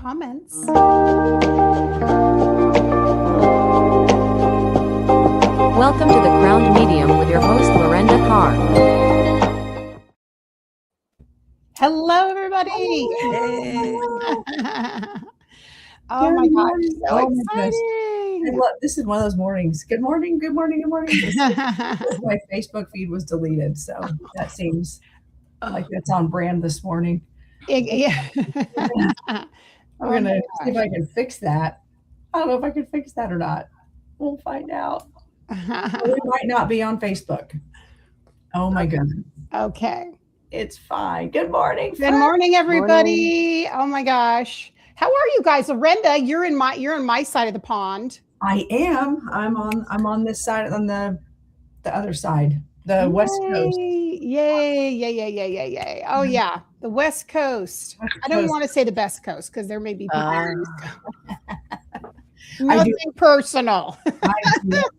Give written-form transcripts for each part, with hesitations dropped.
comments. Welcome to The Crowned Medium with your host, Lorenda Carr. Hello, everybody. Hey. Oh my gosh, so Oh my gosh. exciting. This is one of those mornings. Good morning, good morning, good morning. My Facebook feed was deleted, so that seems like it's on brand this morning. Yeah. I'm going to see if I can fix that. I don't know if I can fix that or not. We'll find out. We might not be on Facebook. Oh my goodness. Okay. It's fine. Good morning. Good morning, everybody. Oh my gosh. How are you guys? Lorenda, you're in my side of the pond. I am. I'm on this side, on the other side, the West Coast. Yay. Oh yeah, the West Coast. I don't want to say the best coast because there may be people on the East Coast. Nothing personal. I do love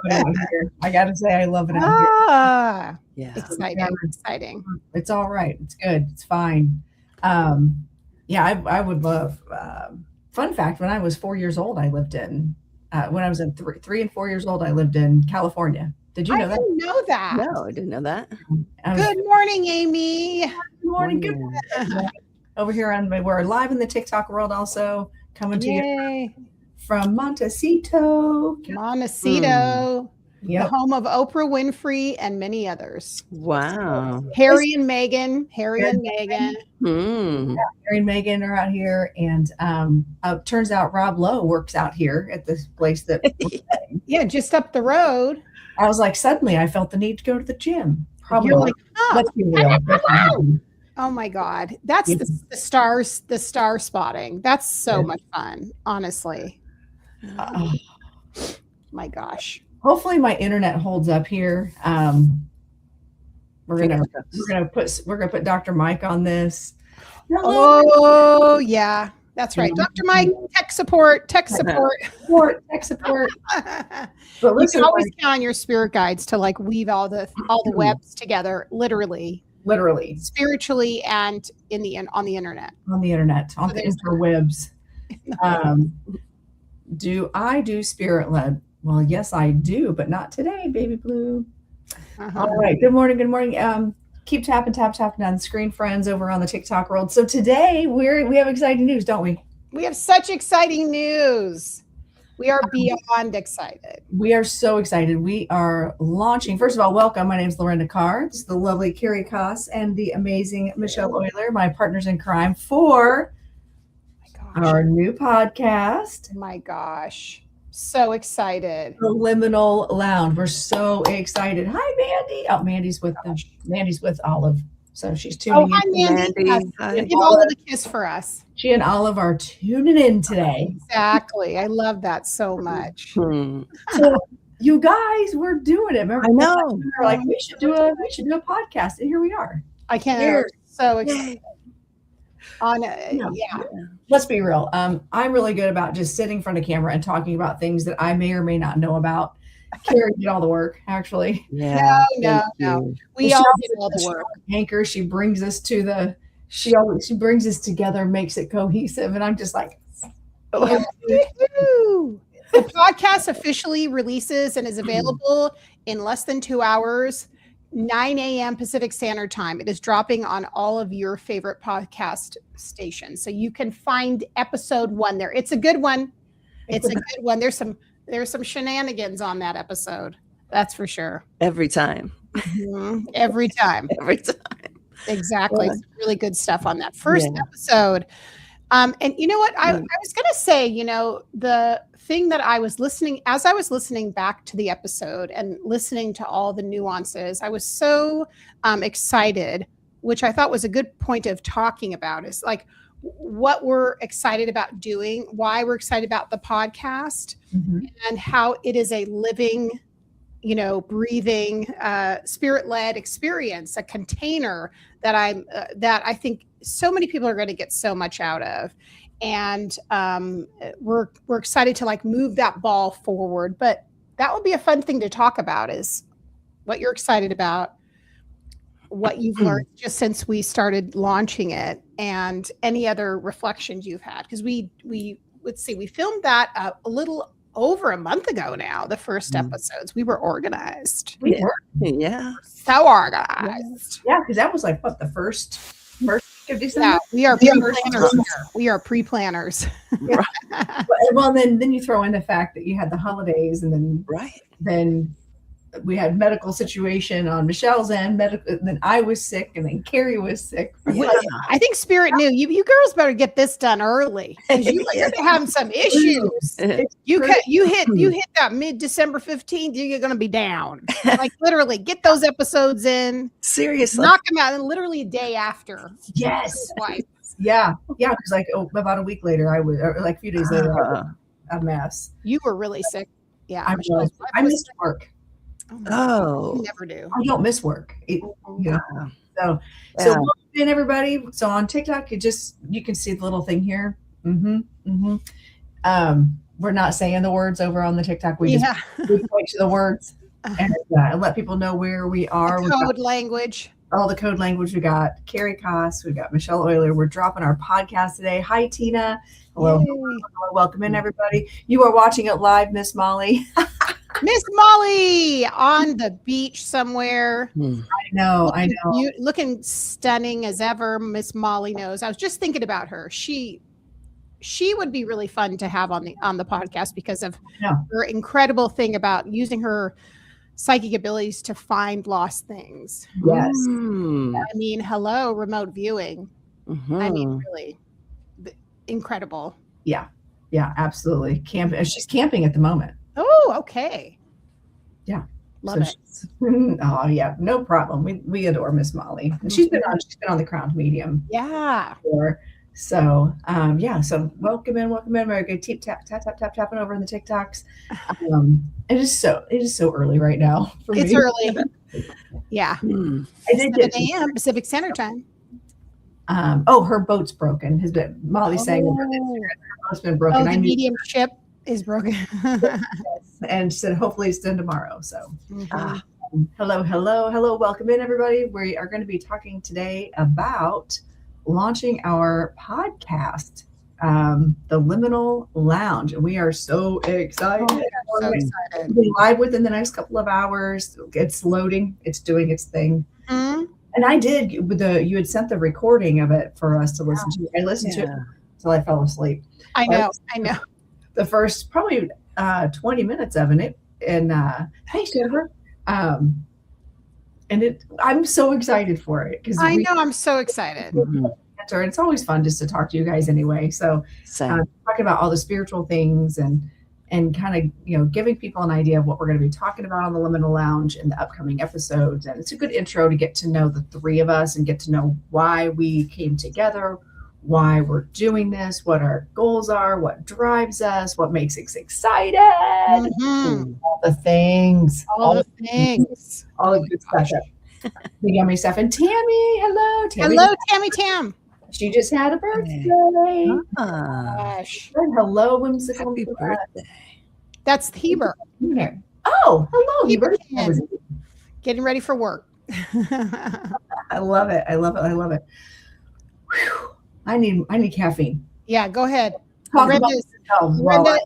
it out here. I gotta say, I love it out here. Yeah, exciting. It's all right. It's good. It's fine. I would love. Fun fact: when I was 4 years old, I lived in. When I was in 3 and 4 years old, I lived in California. Did you know that? I didn't know that. No, I didn't know that. Good morning, Amy. Good morning. Good morning. Over here we're live in the TikTok world, also coming to you from Montecito. The home of Oprah Winfrey and many others. Wow. Harry and Meghan. Harry and Meghan are out here, and turns out Rob Lowe works out here at this place that. Yeah, just up the road. I was like, suddenly I felt the need to go to the gym. Probably. You're like, let's be real. Oh my God. That's the star spotting. That's so much fun, honestly. My gosh. Hopefully my internet holds up here. We're gonna put Dr. Mike on this. Oh yeah, that's right. Dr. Mike, tech support. But you can always count on your spirit guides to like weave all the webs together, literally, spiritually, and on the internet, on the interwebs. Do I do spirit led? Well, yes, I do, but not today, baby blue. All right. Good morning. Keep tapping down the screen, friends, over on the TikTok world. So today we have exciting news, don't we? We have such exciting news. We are beyond excited. We are so excited. We are launching. First of all, welcome. My name is Lorenda Carr. This is the lovely Carey Kaas and the amazing Michelle Oyler, my partners in crime, for our new podcast. Oh my gosh. So excited. The Liminal Lounge. We're so excited. Hi, Mandy. Oh, Mandy's with Olive. So she's tuning in. Hi, Mandy. Give Olive a kiss for us. She and Olive are tuning in today. Exactly. I love that so much. So you guys, we're doing it. Remember, I know. We're like, we should do a podcast. And here we are. I can't. So excited. Let's be real. I'm really good about just sitting in front of camera and talking about things that I may or may not know about. Carey did all the work, actually. Yeah. No. We all did all the work. Anchor. She brings us to she brings us together, makes it cohesive, and I'm just like. The podcast officially releases and is available in less than 2 hours. 9 a.m. Pacific Standard Time. It is dropping on all of your favorite podcast stations. So you can find episode 1 there. It's a good one. There's some shenanigans on that episode. That's for sure. Every time. Every time. Exactly. Some really good stuff on that first episode. And you know what? I was going to say, the thing that I was listening back to the episode and listening to all the nuances, I was so excited, which I thought was a good point of talking about, is like what we're excited about doing, why we're excited about the podcast, and how it is a living, breathing, spirit-led experience, a container that I think so many people are going to get so much out of. And we're excited to like move that ball forward. But that would be a fun thing to talk about, is what you're excited about, what you've learned just since we started launching it, and any other reflections you've had. Because we let's see, we filmed that a little over a month ago now, the first episodes. We were organized. We were. Yeah. So organized. Yeah, because that was like what, the first week of December? Yeah, we are pre-planners. We are pre-planners. Well, then you throw in the fact that you had the holidays, and then we had medical situation on Michelle's end. Then I was sick, and then Carey was sick. I think Spirit knew you girls better get this done early, because you're having some issues. You hit that mid-December 15th, you're going to be down. Like literally, get those episodes in. Seriously, knock them out, and literally a day after. Yes. Yeah. Because like about a week later, I was, or like a few days later, I was a mess. You were really sick. Yeah, I missed work. Oh, you never do. I don't miss work. So welcome in, everybody. So on TikTok, you can see the little thing here. We're not saying the words over on the TikTok. We point to the words and let people know where we are. Code language. All the code language. We got Carey Kaas. We got Michelle Oyler. We're dropping our podcast today. Hi, Tina. Hello. Welcome in, everybody. You are watching it live, Miss Molly. Miss Molly on the beach somewhere. I know. You looking stunning as ever. Miss Molly knows. I was just thinking about her. She would be really fun to have on the podcast because of her incredible thing about using her psychic abilities to find lost things. Yes. I mean, hello, remote viewing. I mean, really incredible. Yeah, absolutely. She's camping at the moment. Oh, okay. Yeah. Love it. Oh, yeah. No problem. We adore Miss Molly. And she's been on the Crowned Medium. Yeah. Before. So, so welcome in. Very good. Tapping over in the TikToks. It is so early right now. It's early. Yeah. I did 7 a.m. Pacific Standard Time. Her boat's broken. Molly's saying her boat's been broken. The mediumship is broken. And she said hopefully it's done tomorrow. So hello, welcome in, everybody. We are going to be talking today about launching our podcast, the Liminal Lounge, and we are so excited. So excited. We'll be live within the next couple of hours. It's loading, it's doing its thing. And I did you had sent the recording of it for us to listen to. I listened to it until I fell asleep. I know. The first probably 20 minutes of it, and hey, Jennifer, and I'm so excited for it because I know I'm so excited. And it's always fun just to talk to you guys anyway. So talking about all the spiritual things and kind of giving people an idea of what we're going to be talking about on the Liminal Lounge in the upcoming episodes, and it's a good intro to get to know the three of us and get to know why we came together, why we're doing this, what our goals are, what drives us, what makes us excited, all the things, all the good stuff, the yummy stuff. And Tammy, hello, Tammy Tam. She just had a birthday. Gosh. And hello, whimsical. Happy birthday. That's Heber. Oh, hello, Heber. Getting ready for work. I love it. Whew. I need caffeine. Yeah, go ahead. Lorenda,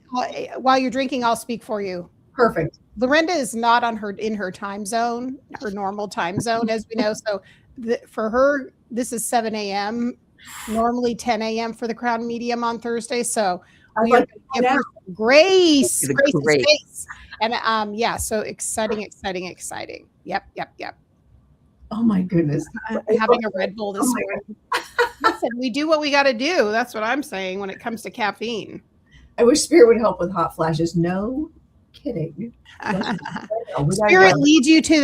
while you're drinking, I'll speak for you. Perfect. Lorenda is not in her time zone, her normal time zone, as we know. So for her, this is 7 a.m. Normally 10 a.m. for the Crown Medium on Thursday. So we are give her grace. And so exciting. Yep. Oh my goodness. Having a Red Bull this morning. Listen, we do what we got to do. That's what I'm saying when it comes to caffeine. I wish Spirit would help with hot flashes. No kidding. Spirit leads you to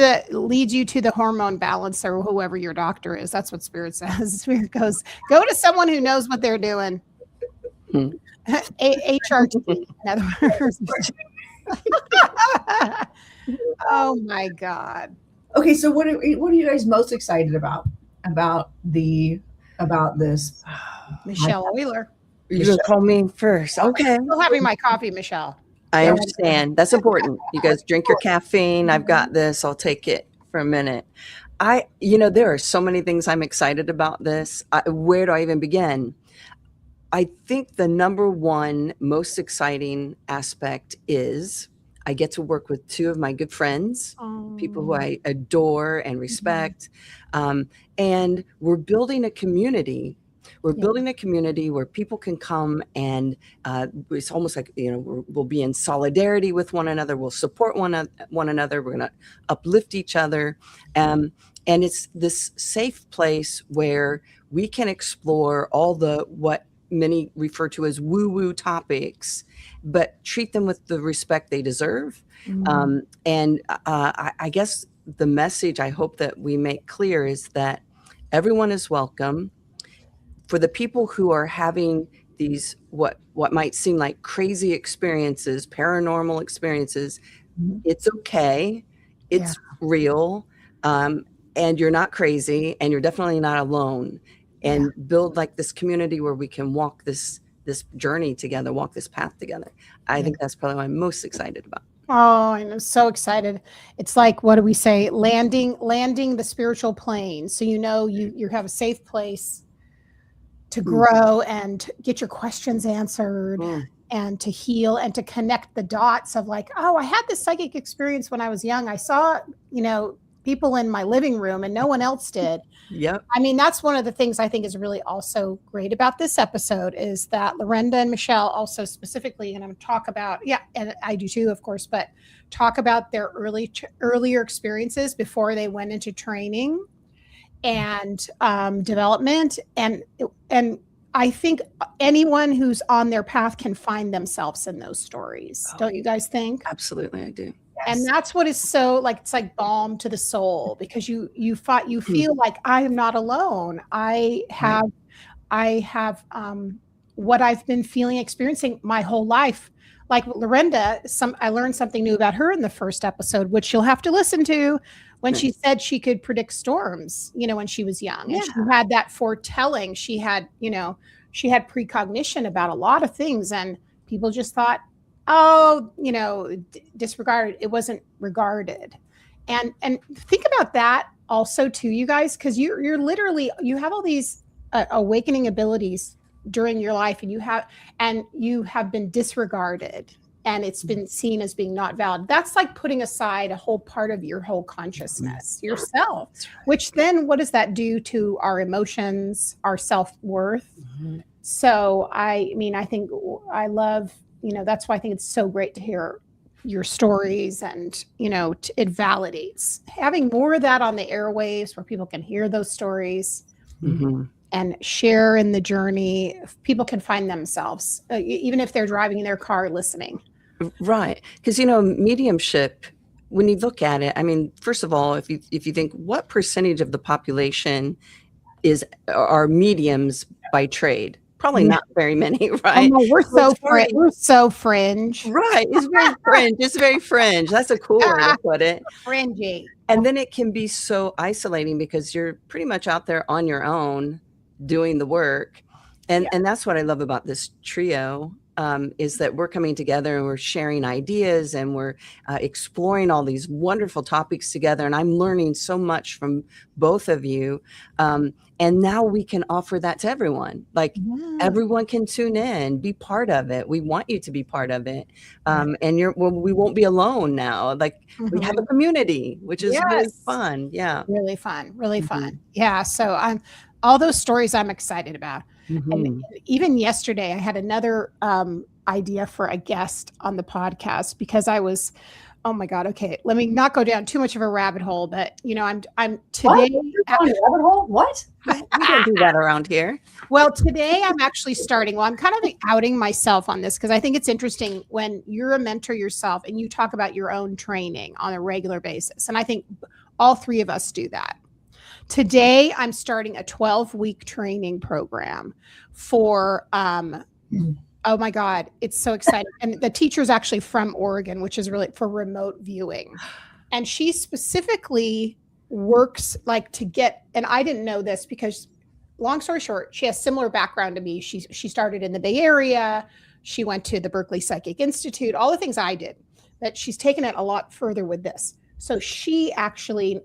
the hormone balance, or whoever your doctor is. That's what Spirit says. Spirit goes, go to someone who knows what they're doing. HRT, in other words. Oh my God. Okay, so what are you guys most excited about this? Michelle Oyler. You're gonna call me first. Okay. I'm still having my coffee, Michelle. I understand. That's important. You guys drink your caffeine. I've got this. I'll take it for a minute. there are so many things I'm excited about this. Where do I even begin? I think the number one most exciting aspect is I get to work with two of my good friends, people who I adore and respect. And we're building a community. We're building a community where people can come and it's almost like, we'll be in solidarity with one another. We'll support one another. We're going to uplift each other. And it's this safe place where we can explore all what many refer to as woo-woo topics, but treat them with the respect they deserve. And I guess the message I hope that we make clear is that everyone is welcome. For the people who are having these what might seem like crazy experiences, paranormal experiences, it's okay. It's real. And you're not crazy, and you're definitely not alone. And build like this community where we can walk this journey together, walk this path together. I think that's probably what I'm most excited about. Oh, I'm so excited. It's like, what do we say? Landing the spiritual plane. So, you have a safe place to grow and get your questions answered and to heal and to connect the dots of like, oh, I had this psychic experience when I was young. I saw, people in my living room and no one else did. Yep. I mean, that's one of the things I think is really also great about this episode is that Lorenda and Michelle also specifically, and I'm talk about, and I do too, of course, but talk about their earlier experiences before they went into training and development. And I think anyone who's on their path can find themselves in those stories. Don't you guys think? Absolutely, I do. And that's what is so like, it's like balm to the soul because you feel like I am not alone. I have what I've been experiencing my whole life. Like Lorenda, I learned something new about her in the first episode, which you'll have to listen to when she said she could predict storms, when she was young and she had that foretelling. She had precognition about a lot of things and people just thought, disregarded. It wasn't regarded. And think about that also too, you guys, because you're literally, you have all these awakening abilities during your life and you have been disregarded and it's been seen as being not valid. That's like putting aside a whole part of your whole consciousness, yourself, which then what does that do to our emotions, our self-worth? So I think I love, that's why I think it's so great to hear your stories and, it validates having more of that on the airwaves where people can hear those stories and share in the journey. People can find themselves, even if they're driving in their car listening. Right. Because, mediumship, when you look at it, I mean, first of all, if you think what percentage of the population are mediums by trade? Probably not very many, right? Oh, we're so fringe. Right. It's very fringe. It's very fringe. That's a cool way to put it. Fringy. And then it can be so isolating because you're pretty much out there on your own doing the work. And that's what I love about this trio. Is that we're coming together and we're sharing ideas and we're exploring all these wonderful topics together. And I'm learning so much from both of you. And now we can offer that to everyone. Like everyone can tune in, be part of it. We want you to be part of it. And we won't be alone now. Like we have a community, which is really fun. Yeah. Really fun. Really fun. Yeah. So all those stories I'm excited about. And even yesterday, I had another idea for a guest on the podcast because I was, oh my God, okay, let me not go down too much of a rabbit hole, but I'm today. Rabbit hole? What? We don't do that around here. Well, today I'm actually starting. Well, I'm kind of outing myself on this because I think it's interesting when you're a mentor yourself and you talk about your own training on a regular basis. And I think all three of us do that. Today, I'm starting a 12-week training program for, oh my God, it's so exciting. And the teacher is actually from Oregon, which is really for remote viewing. And she specifically works like to get, and I didn't know this because long story short, she has similar background to me. She started in the Bay Area. She went to the Berkeley Psychic Institute, all the things I did, but she's taken it a lot further with this. So she actually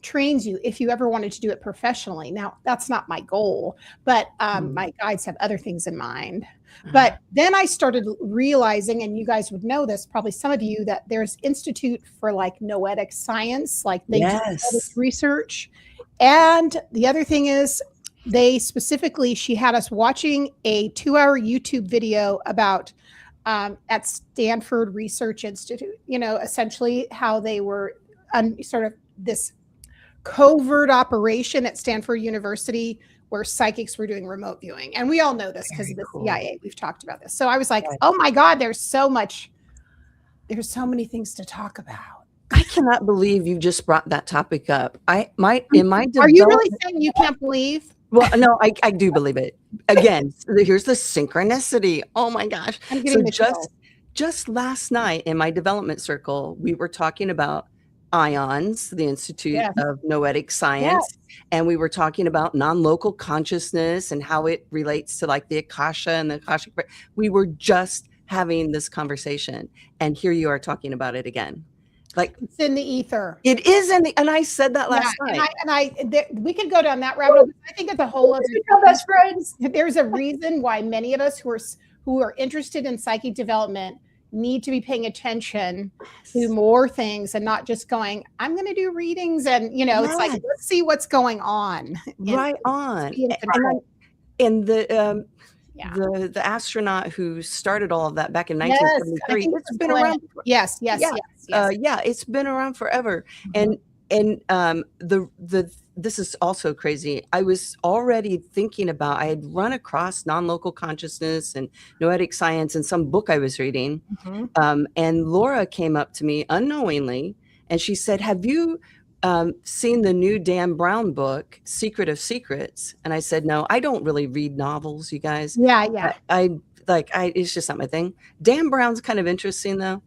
trains you if you ever wanted to do it professionally. Now, that's not my goal, but my guides have other things in mind. But then I started realizing, and you guys would know this, probably some of you, that there's Institute for like Noetic Science, like they do this research. And the other thing is she had us watching a 2-hour YouTube video about at Stanford Research Institute, essentially how they were sort of this covert operation at Stanford University where psychics were doing remote viewing. And we all know this because of the CIA. We've talked about this. So I was like, oh my God, there's so many things to talk about. I cannot believe you just brought that topic up. Are you really saying you can't believe? Well, no, I do believe it. Again, here's the synchronicity. Oh my gosh. I'm getting just last night in my development circle, we were talking about IONS, the Institute of Noetic Science. And we were talking about non-local consciousness and how it relates to like the Akasha and the Akashic. We were just having this conversation. And here you are talking about it again. Like it's in the ether. It is and I said that last night. We could go down that rabbit hole. I think it's a whole other best friends. There's a reason why many of us who are interested in psychic development need to be paying attention to more things and not just going, I'm going to do readings and it's like, let's see what's going on. Right on. And the astronaut who started all of that back in 1973, it's been around. Yes. It's been around forever. And this is also crazy. I was already thinking about, I had run across non-local consciousness and noetic science in some book I was reading. And Laura came up to me unknowingly and she said, have you seen the new Dan Brown book, Secret of Secrets? And I said, no, I don't really read novels, you guys. Yeah. It's just not my thing. Dan Brown's kind of interesting though.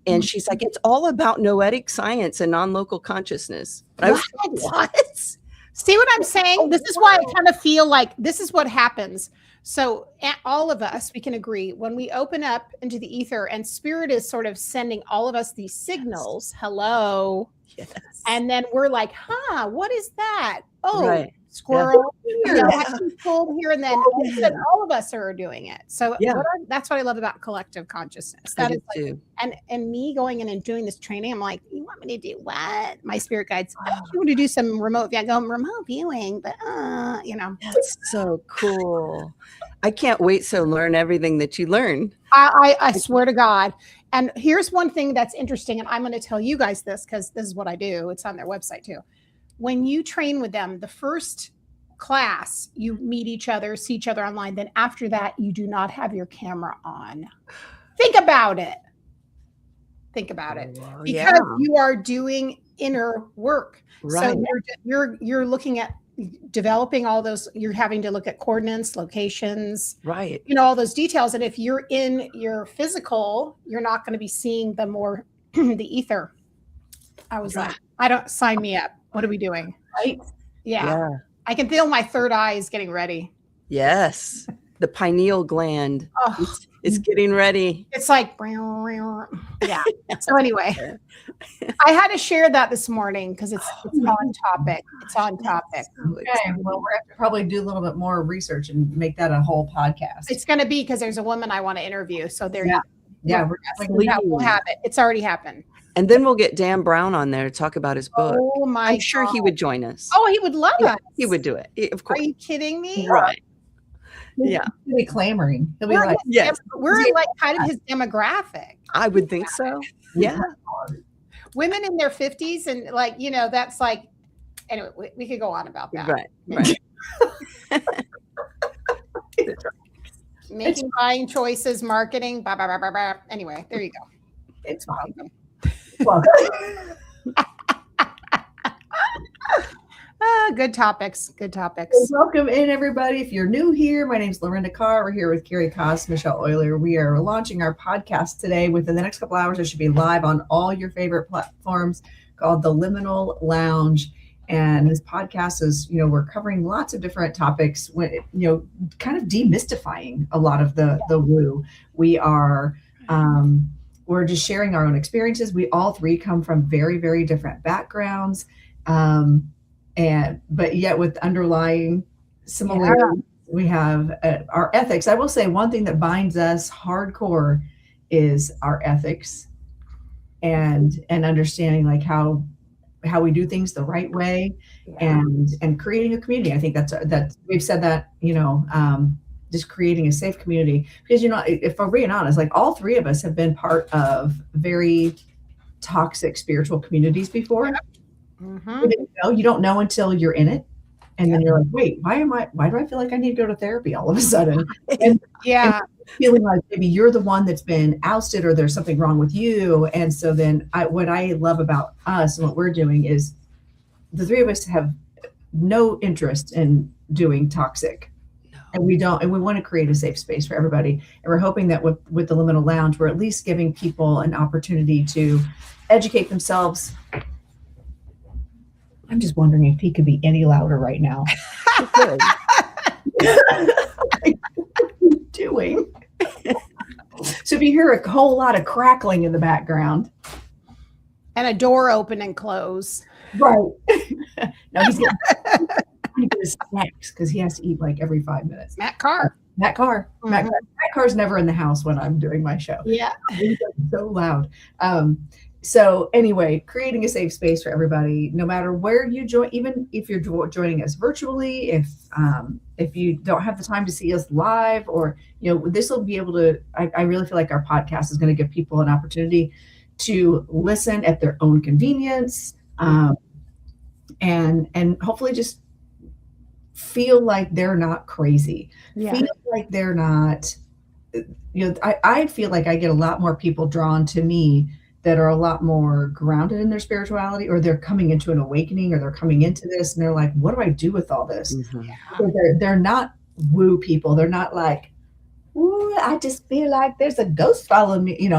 And she's like, it's all about noetic science and non-local consciousness. And I was like, what? See what I'm saying? This is why I kind of feel like this is what happens. So all of us, we can agree when we open up into the ether and spirit is sort of sending all of us these signals. Hello. Yes. And then we're like, what is that? Oh, squirrel. Pulled here. And then all of us are doing it. So that's what I love about collective consciousness. That is like, and me going in and doing this training, I'm like, you want me to do what? My spirit guides, you want to do some remote viewing, but That's so cool. I can't wait to learn everything that you learned. I swear to God. And here's one thing that's interesting, and I'm going to tell you guys this because this is what I do. It's on their website too. When you train with them, the first class, you meet each other, see each other online. Then after that, you do not have your camera on. Think about it. Because you are doing inner work. Right. So you're looking at developing all those, you're having to look at coordinates, locations, right? All those details. And if you're in your physical, you're not going to be seeing the more the ether. I was like, I don't sign me up. What are we doing? Right? Yeah. I can feel my third eye is getting ready. Yes. The pineal gland is getting ready. It's like, yeah. So anyway, I had to share that this morning because it's on topic. Okay. Well, we're going to probably do a little bit more research and make that a whole podcast. It's going to be because there's a woman I want to interview. So there you go. Yeah, we'll have it. It's already happened. And then we'll get Dan Brown on there to talk about his book. Oh my! I'm sure he would join us. Oh, he would love us. He would do it. Of course. Are you kidding me? Right. Yeah. He'll be clamoring. He'll be like, yes. We're like kind of his demographic. I would think so. Yeah. Women in their 50s and like, that's like, anyway, we could go on about that. Right. Making buying choices, marketing, blah, blah, blah, blah, blah. Anyway, there you go. It's welcome. Good topics. Welcome in, everybody. If you're new here, my name is Lorenda Carr. We're here with Carey Kaas, Michelle Oyler. We are launching our podcast today. Within the next couple hours, it should be live on all your favorite platforms called the Liminal Lounge. And this podcast is, we're covering lots of different topics, kind of demystifying a lot of the woo. We are we're just sharing our own experiences. We all three come from very, very different backgrounds, but yet with underlying similarities. We have our ethics. I will say one thing that binds us hardcore is our ethics and understanding like how we do things the right way, and creating a community. I think that's we've said that, just creating a safe community, because, if we're being honest, like all three of us have been part of very toxic spiritual communities before. You don't know until you're in it. And then you're like, wait, why do I feel like I need to go to therapy all of a sudden? And feeling like maybe you're the one that's been ousted, or there's something wrong with you. And so then what I love about us and what we're doing is the three of us have no interest in doing toxic. And we want to create a safe space for everybody. And we're hoping that with the Liminal Lounge, we're at least giving people an opportunity to educate themselves. I'm just wondering if he could be any louder right now. What are you doing? So if you hear a whole lot of crackling in the background. And a door open and close. Right. No, he's getting his snacks because he has to eat like every 5 minutes. Matt Carr. Matt Carr's never in the house when I'm doing my show. Yeah. He's so loud. So anyway, creating a safe space for everybody, no matter where you join, even if you're joining us virtually, if you don't have the time to see us live, or, this will be able to, I really feel like our podcast is going to give people an opportunity to listen at their own convenience, and hopefully just feel like they're not crazy, feel like they're not, I feel like I get a lot more people drawn to me that are a lot more grounded in their spirituality, or they're coming into an awakening, or they're coming into this and they're like, what do I do with all this? So they're not woo people. They're not like, ooh, I just feel like there's a ghost following me.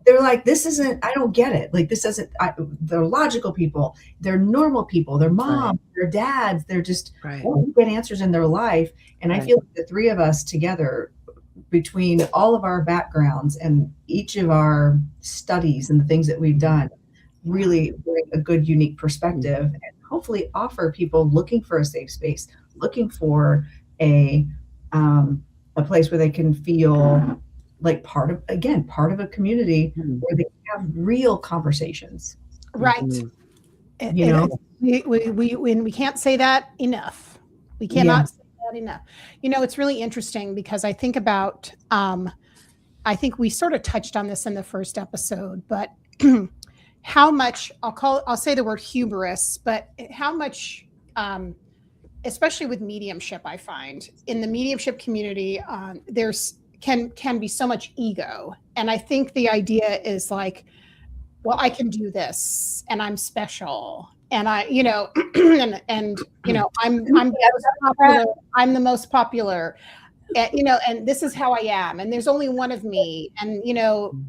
They're like, I don't get it. Like, this isn't, they're logical people. They're normal people. They're moms, they're dads. They're just want to get answers in their life. And I feel like the three of us together, between all of our backgrounds and each of our studies and the things that we've done, really bring a good, unique perspective, and hopefully offer people looking for a safe space, looking for a place where they can feel like part of a community, where they have real conversations. Right. We can't say that enough. We cannot say that enough. It's really interesting because I think about, I think we sort of touched on this in the first episode, but how much I'll say the word hubris, but how much, especially with mediumship, I find in the mediumship community, can be so much ego. And I think the idea is like, well, I can do this and I'm special. And I'm the most popular, and this is how I am. And there's only one of me. And,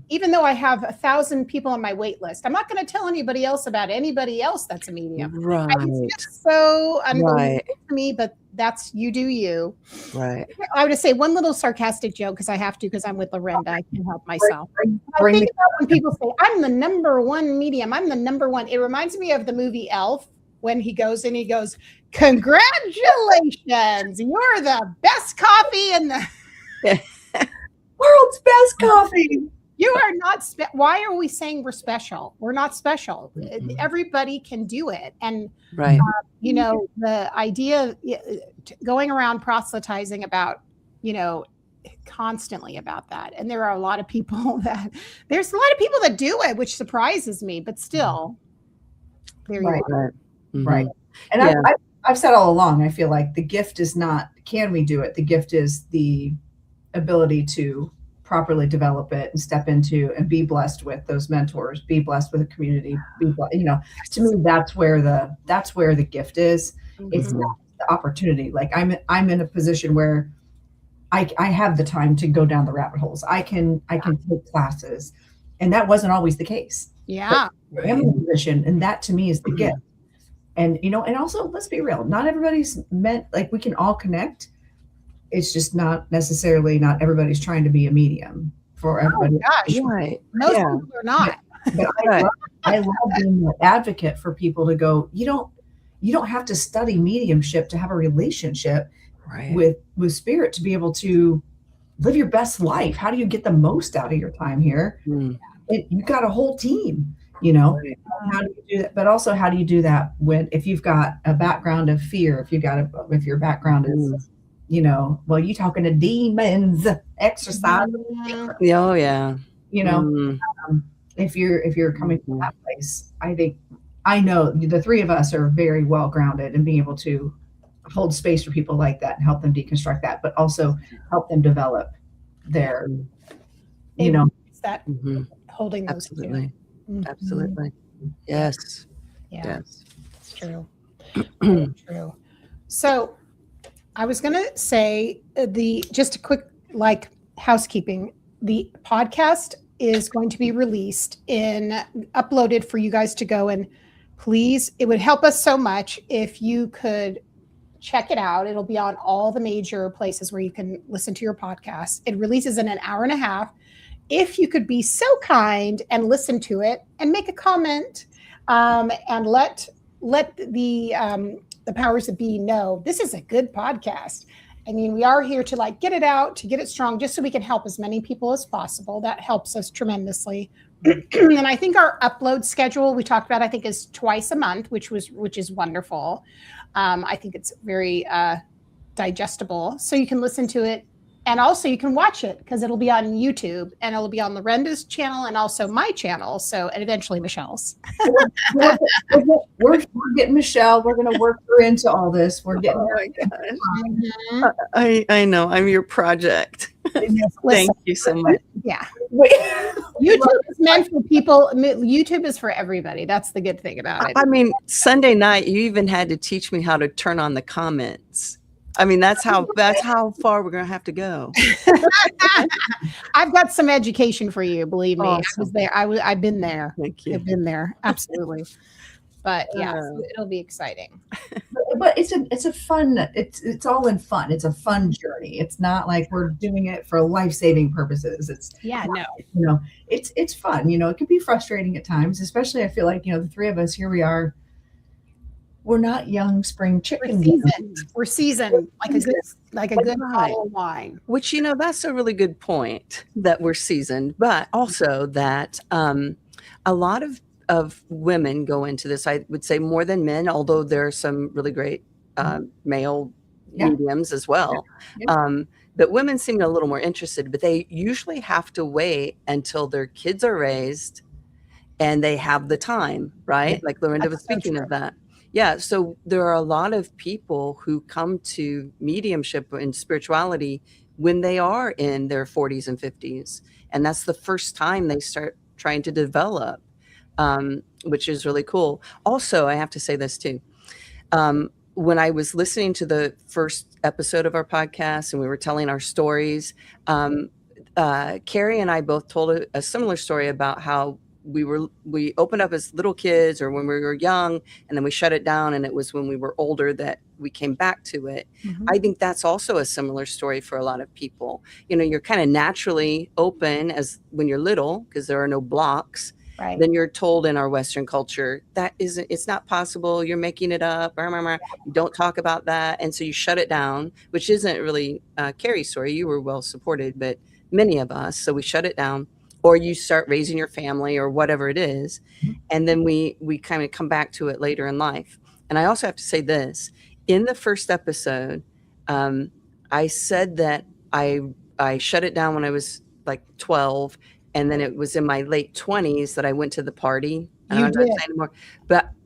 even though I have 1,000 people on my wait list, I'm not going to tell anybody else about anybody else that's a medium. Right. It's just so unbelievable to me, but that's, you do you. Right. I would just say one little sarcastic joke, because I have to, because I'm with Lorenda. I can't help myself. I think about when people say, I'm the number one medium. I'm the number one. It reminds me of the movie Elf, when he goes and he goes, congratulations, you're the best coffee in the world's best coffee. You are not, why are we saying we're special? We're not special. Everybody can do it. And, the idea going around proselytizing about, constantly about that. And there are a lot of people that do it, which surprises me, but still, there you are. Right. And I've said all along, I feel like the gift is not, can we do it? The gift is the ability to properly develop it and step into and be blessed with those mentors, be blessed with a community, to me, that's where the gift is. It's not the opportunity. Like I'm in a position where I have the time to go down the rabbit holes. I can take classes, and that wasn't always the case. Yeah. But I'm in a position, and that to me is the gift. And, and also, let's be real, not everybody's meant, like, we can all connect. It's just not everybody's trying to be a medium for everybody. Gosh, Right. most Yeah. people are not. But Right. I love being an advocate for people to go, you don't have to study mediumship to have a relationship Right. with spirit to be able to live your best life. How do you get the most out of your time here? Mm. You've got a whole team, you know. Right. How do you do that? But also, how do you do that if you've got a background of fear? If your background is, you know, well, you talking to demons, exercise, Oh yeah. you know. Mm. If you're coming from that place, I know the three of us are very well grounded in being able to hold space for people like that and help them deconstruct that, but also help them develop their, you know, it's that holding those Absolutely. two. Absolutely. Yes. Yeah, Yes. it's true. Very true. So I was going to say just a quick housekeeping. The podcast is going to be uploaded for you guys to go, and please, it would help us so much if you could check it out. It'll be on all the major places where you can listen to your podcast. It releases in an hour and a half. If you could be so kind and listen to it and make a comment, and let the powers that be know this is a good podcast. I mean, we are here to get it out, to get it strong, just so we can help as many people as possible. That helps us tremendously. And I think our upload schedule we talked about, I think, is twice a month, which is wonderful. I think it's very digestible, so you can listen to it. And also you can watch it because it'll be on YouTube, and it'll be on Lorenda's channel and also my channel. And eventually Michelle's. we're getting Michelle. We're going to work her into all this. We're getting her. I know. I'm your project. Thank you so much. Yeah. YouTube is meant for people. YouTube is for everybody. That's the good thing about it. I mean, Sunday night, you even had to teach me how to turn on the comments. I mean, that's how far we're going to have to go. I've got some education for you. Believe me. Awesome. I was there. I've been there. Thank you. I've been there. Absolutely. But yeah, it'll be exciting. But it's a fun, it's all in fun. It's a fun journey. It's not like we're doing it for life-saving purposes. It's fun. You know, it can be frustrating at times, especially I feel like, you know, the three of us, here we are. We're not young spring chickens. We're seasoned like a good bottle of wine. Which, you know, that's a really good point, that we're seasoned, but also that a lot of women go into this. I would say more than men, although there are some really great male mediums as well. But women seem a little more interested, but they usually have to wait until their kids are raised and they have the time, right? Like Lorenda was speaking of that. Yeah, so there are a lot of people who come to mediumship and spirituality when they are in their 40s and 50s. And that's the first time they start trying to develop, which is really cool. Also, I have to say this too. When I was listening to the first episode of our podcast and we were telling our stories, Carey and I both told a similar story about how we opened up as little kids or when we were young, and then we shut it down, and it was when we were older that we came back to it. I think that's also a similar story for a lot of people. You know, you're kind of naturally open as when you're little because there are no blocks. Right. Then you're told in our Western culture it's not possible, you're making it up, you don't talk about that, and so you shut it down, which isn't really Carey's story. You were well supported, but many of us, so we shut it down. Or you start raising your family or whatever it is. And then we kind of come back to it later in life. And I also have to say this. In the first episode, I said that I shut it down when I was like 12. And then it was in my late 20s that I went to the party. And I'm not saying anymore.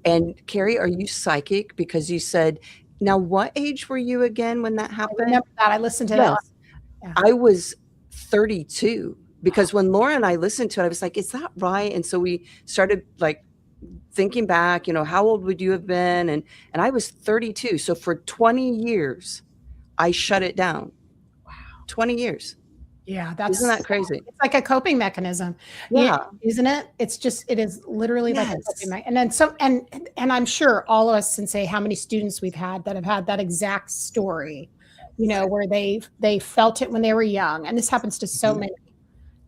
And Carey, are you psychic? Because you said, now what age were you again when that happened? I remember that. I listened to that. Yeah. I was 32. Because when Laura and I listened to it, I was like, is that right? And so we started like thinking back, you know, how old would you have been? And I was 32. So for 20 years, I shut it down. Wow. 20 years. Yeah. Isn't that crazy? It's like a coping mechanism. Yeah. Isn't it? It is literally like a coping mechanism. And I'm sure all of us can say how many students we've had that have had that exact story, you know, where they felt it when they were young. And this happens to so many.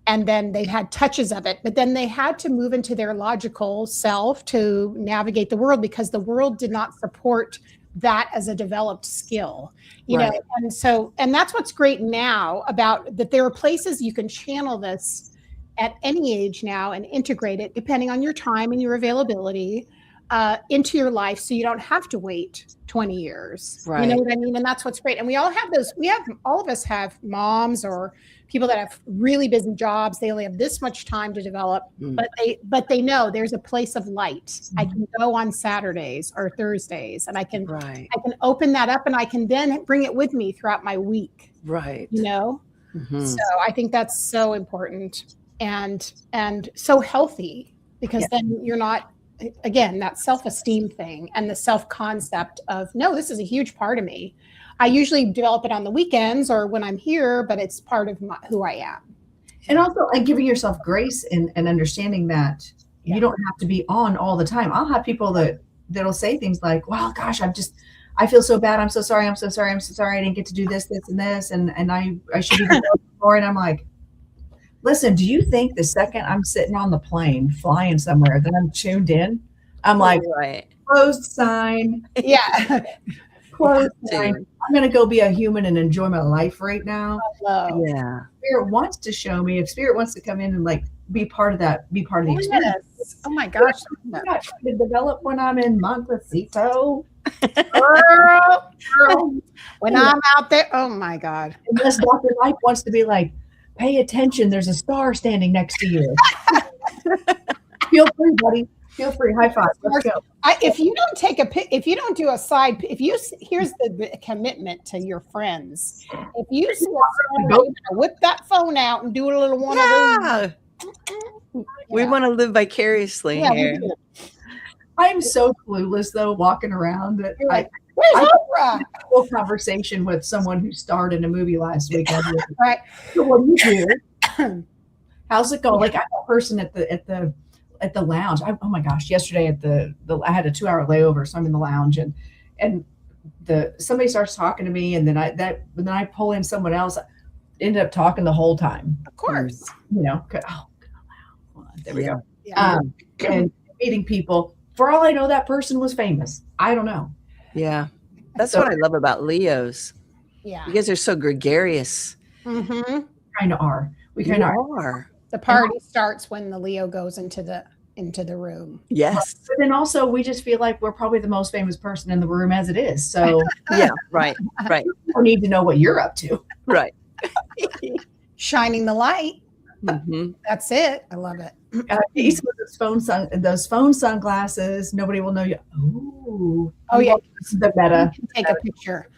and then they had touches of it, but then they had to move into their logical self to navigate the world, because the world did not support that as a developed skill, you know. And that's what's great now about that. There are places you can channel this at any age now and integrate it depending on your time and your availability into your life, so you don't have to wait 20 years. Right. You know what I mean? And that's what's great. And we all have those. All of us have moms or people that have really busy jobs. They only have this much time to develop, but they know there's a place of light. I can go on Saturdays or Thursdays, and I can open that up, and I can then bring it with me throughout my week. Right. You know. So I think that's so important and so healthy, because then you're not, again, that self-esteem thing and the self-concept of, no, this is a huge part of me. I usually develop it on the weekends or when I'm here, but it's part of who I am. And also giving yourself grace and understanding that you don't have to be on all the time. I'll have people that'll say things like, well, gosh, I feel so bad. I'm so sorry. I'm so sorry. I'm so sorry. I didn't get to do this, this, and this. And I should be doing more. And I'm like, listen, do you think the second I'm sitting on the plane flying somewhere that I'm tuned in? I'm like, closed sign. Yeah. Closed sign. I'm going to go be a human and enjoy my life right now. Yeah. Spirit wants to show me. If Spirit wants to come in and like be part of that, be part of the experience. Yes. Oh my gosh. I'm not trying to develop when I'm in Montecito. Girl. When I'm out there, oh my God. Unless Dr. Mike wants to be like, pay attention, there's a star standing next to you. Feel free, buddy. Feel free. High five. Let's go. If you don't do a side, here's the commitment to your friends. If you see a sign, you're gonna whip that phone out and do a little one of those. We want to live vicariously here. I'm so clueless though, walking around that I had a full conversation with someone who starred in a movie last week. Right. So what do you do? How's it going? Like I'm a person at the lounge. Oh my gosh! Yesterday I had a 2-hour layover, so I'm in the lounge and somebody starts talking to me, and then I pull in someone else. Ended up talking the whole time. Of course, you know. There we go. Yeah. And meeting people. For all I know, that person was famous. I don't know. Yeah, that's what I love about Leos. Yeah, you guys are so gregarious. Mm-hmm. Kind of are. We kind of are. The party starts when the Leo goes into the room. Yes. But then also we just feel like we're probably the most famous person in the room as it is. So yeah, right. We need to know what you're up to. Right. Shining the light. Mm-hmm. That's it. I love it. These those phone sunglasses. Nobody will know you. Ooh. Oh yeah. This is the meta. Take a picture.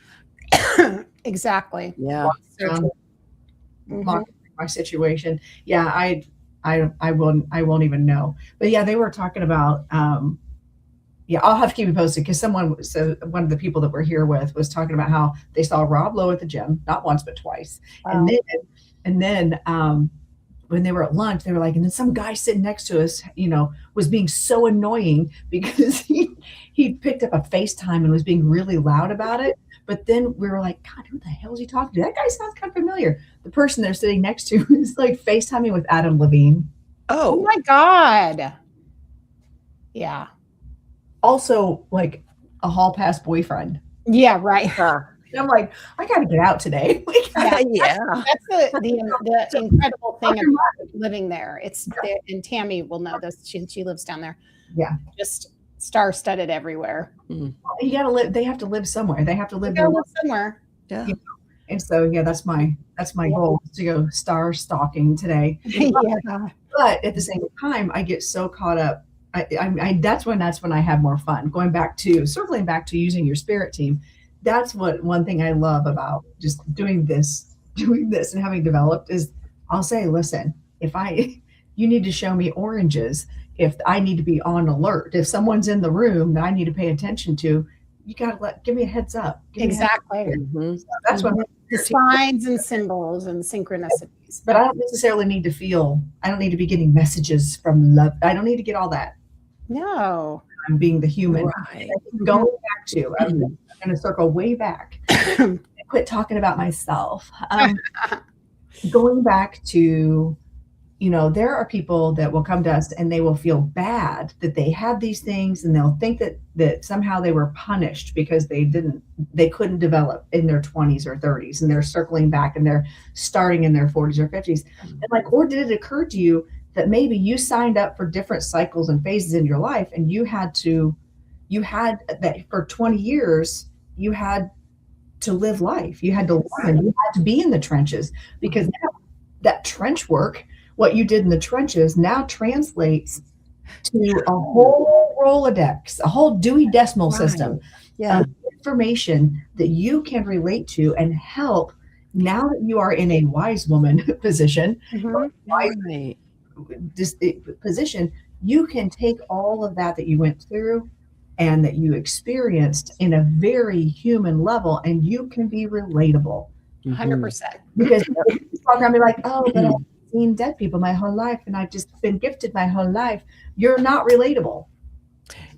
Exactly. Yeah. My situation. Yeah, I won't even know. But yeah, they were talking about I'll have to keep you posted, because one of the people that we're here with was talking about how they saw Rob Lowe at the gym, not once but twice. Wow. And then when they were at lunch, they were like, and then some guy sitting next to us, you know, was being so annoying because he picked up a FaceTime and was being really loud about it. But then we were like, God, who the hell is he talking to? That guy sounds kind of familiar. The person they're sitting next to is like FaceTiming with Adam Levine. Oh my God. Yeah. Also like a hall pass boyfriend. Yeah, right. And I'm like, I got to get out today. Yeah. That's the incredible thing about living there. And Tammy will know this. She lives down there. Yeah. Just star-studded everywhere. You got to live. They have to live somewhere. They have to live somewhere. Yeah. You know? And so, yeah, that's my goal, to go star stalking today. Yeah. But at the same time, I get so caught up. That's when I have more fun. Circling back to using your spirit team. That's one thing I love about just doing this and having developed is I'll say, listen, you need to show me oranges. If I need to be on alert, if someone's in the room that I need to pay attention to, you got to give me a heads up. Exactly. Mm-hmm. So that's what the signs and symbols and synchronicities. But I don't necessarily need to I don't need to be getting messages from love. I don't need to get all that. No. I'm being the human. Right. I'm going to circle way back. Quit talking about myself. Going back to there are people that will come to us and they will feel bad that they had these things, and they'll think that somehow they were punished because they couldn't develop in their 20s or 30s, and they're circling back and they're starting in their 40s or 50s. And or did it occur to you that maybe you signed up for different cycles and phases in your life, and you had that for 20 years, you had to live life. You had to learn, you had to be in the trenches, because now that trench work, what you did in the trenches, now translates to a whole Rolodex, a whole Dewey Decimal System of information that you can relate to and help. Now that you are in a wise woman position, position, you can take all of that you went through and that you experienced in a very human level, and you can be relatable. 100%. Because you walk around and be like, oh, but I've seen dead people my whole life, and I've just been gifted my whole life. You're not relatable.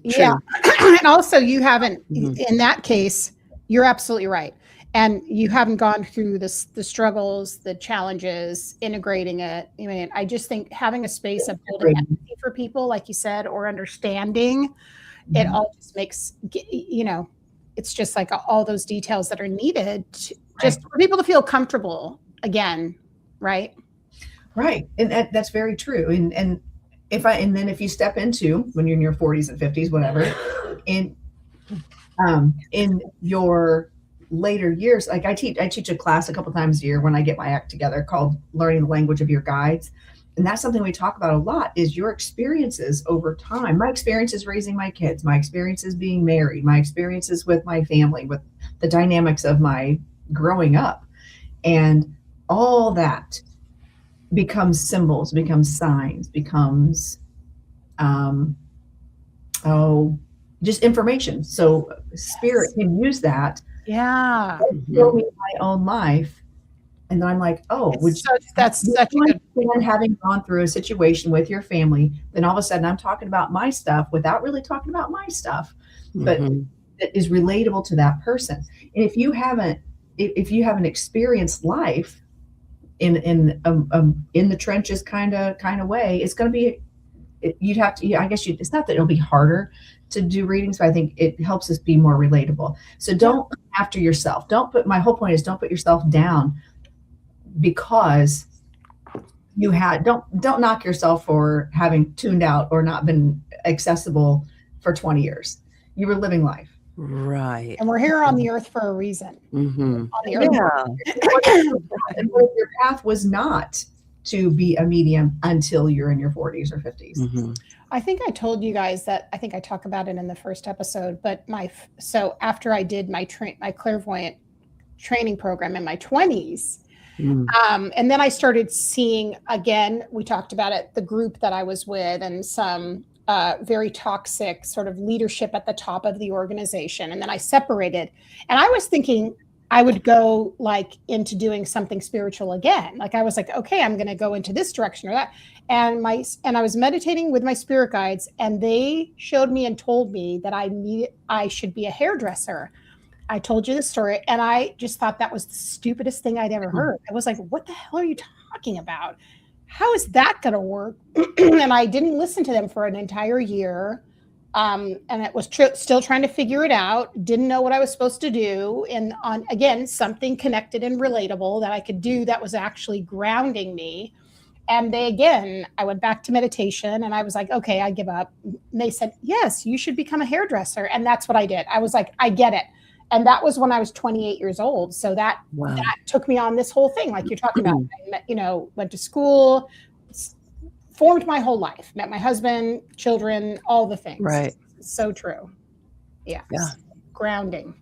Yeah. And also, you haven't, in that case, you're absolutely right. And you haven't gone through the struggles, the challenges, integrating it. I mean, I just think having a space of building empathy for people, like you said, or understanding, it all just makes, it's just like all those details that are needed just for people to feel comfortable again. Right. Right. And that's very true. And then if you step into, when you're in your 40s and 50s, whatever, in your later years, like I teach a class a couple times a year when I get my act together called Learning the Language of Your Guides. And that's something we talk about a lot, is your experiences over time. My experiences raising my kids, my experiences being married, my experiences with my family, with the dynamics of my growing up. And all that becomes symbols, becomes signs, becomes, just information. So spirit can use that. Yeah. Show me my own life. And then I'm like, that's such a good point. Having gone through a situation with your family, then all of a sudden I'm talking about my stuff without really talking about my stuff, but it is relatable to that person. And if you haven't experienced life in the trenches kind of way, it's going to be, you'd have to, it's not that it'll be harder to do readings, but I think it helps us be more relatable. So don't after yourself. My whole point is don't put yourself down because you don't knock yourself for having tuned out or not been accessible for 20 years. You were living life. Right. And we're here on the earth for a reason. On the earth. And your path was not to be a medium until you're in your 40s or 50s. I think I told you guys that, I think I talk about it in the first episode, but so after I did my clairvoyant training program in my 20s, and then I started seeing, again, we talked about it, the group that I was with and some very toxic sort of leadership at the top of the organization. And then I separated, and I was thinking I would go like into doing something spiritual again. Like I was like, okay, I'm going to go into this direction or that. And I was meditating with my spirit guides, and they showed me and told me that I should be a hairdresser. I told you the story, and I just thought that was the stupidest thing I'd ever heard. I was like, what the hell are you talking about? How is that going to work? And I didn't listen to them for an entire year. And it was still trying to figure it out. Didn't know what I was supposed to do. And again, something connected and relatable that I could do that was actually grounding me. And I went back to meditation, and I was like, okay, I give up. And they said, yes, you should become a hairdresser. And that's what I did. I was like, I get it. And that was when I was 28 years old. So that took me on this whole thing, like you're talking about. I went to school, formed my whole life, met my husband, children, all the things. Right. So true. Yeah. Grounding.